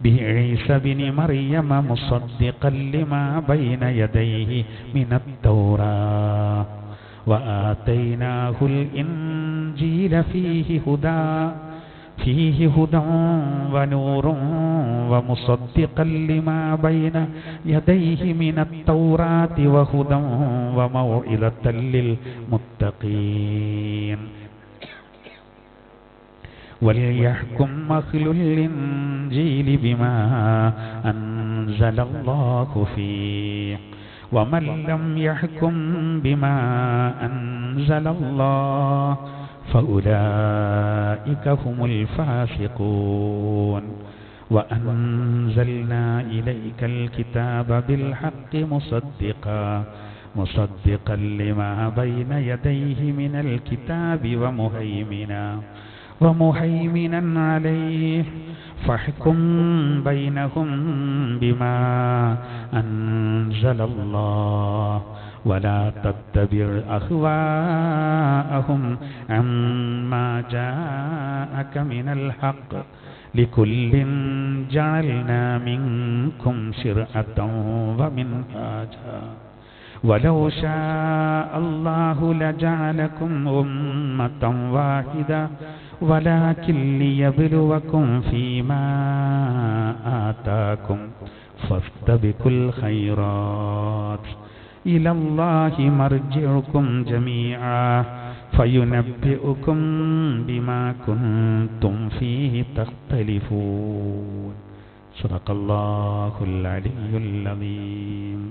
بعيسى بن مريم مصدقا لما بين يديه من التوراة وآتيناه الإنجيل فيه هدى ونور ومصدقا لما بين يديه من التوراة وهدى وموعظة للمتقين. وليحكم أهل الإنجيل بما أنزل الله فيه ومن لم يحكم بما أنزل الله فأولئك هم الفاسقون. وأنزلنا إليك الكتاب بالحق مصدقا لما بين يديه من الكتاب ومهيمنا عليه فاحكم بينهم بما أنزل الله ولا تتبع أهواءهم عما جاءك من الحق لكل جعلنا منكم شرعة ومنهاجا ولو شاء الله لجعلكم أمة واحدة ولكن ليبلوكم فيما آتاكم فاستبقوا الخيرات إلى الله مرجعكم جميعا فينبئكم بما كنتم فيه تختلفون. صدق الله العلي العظيم.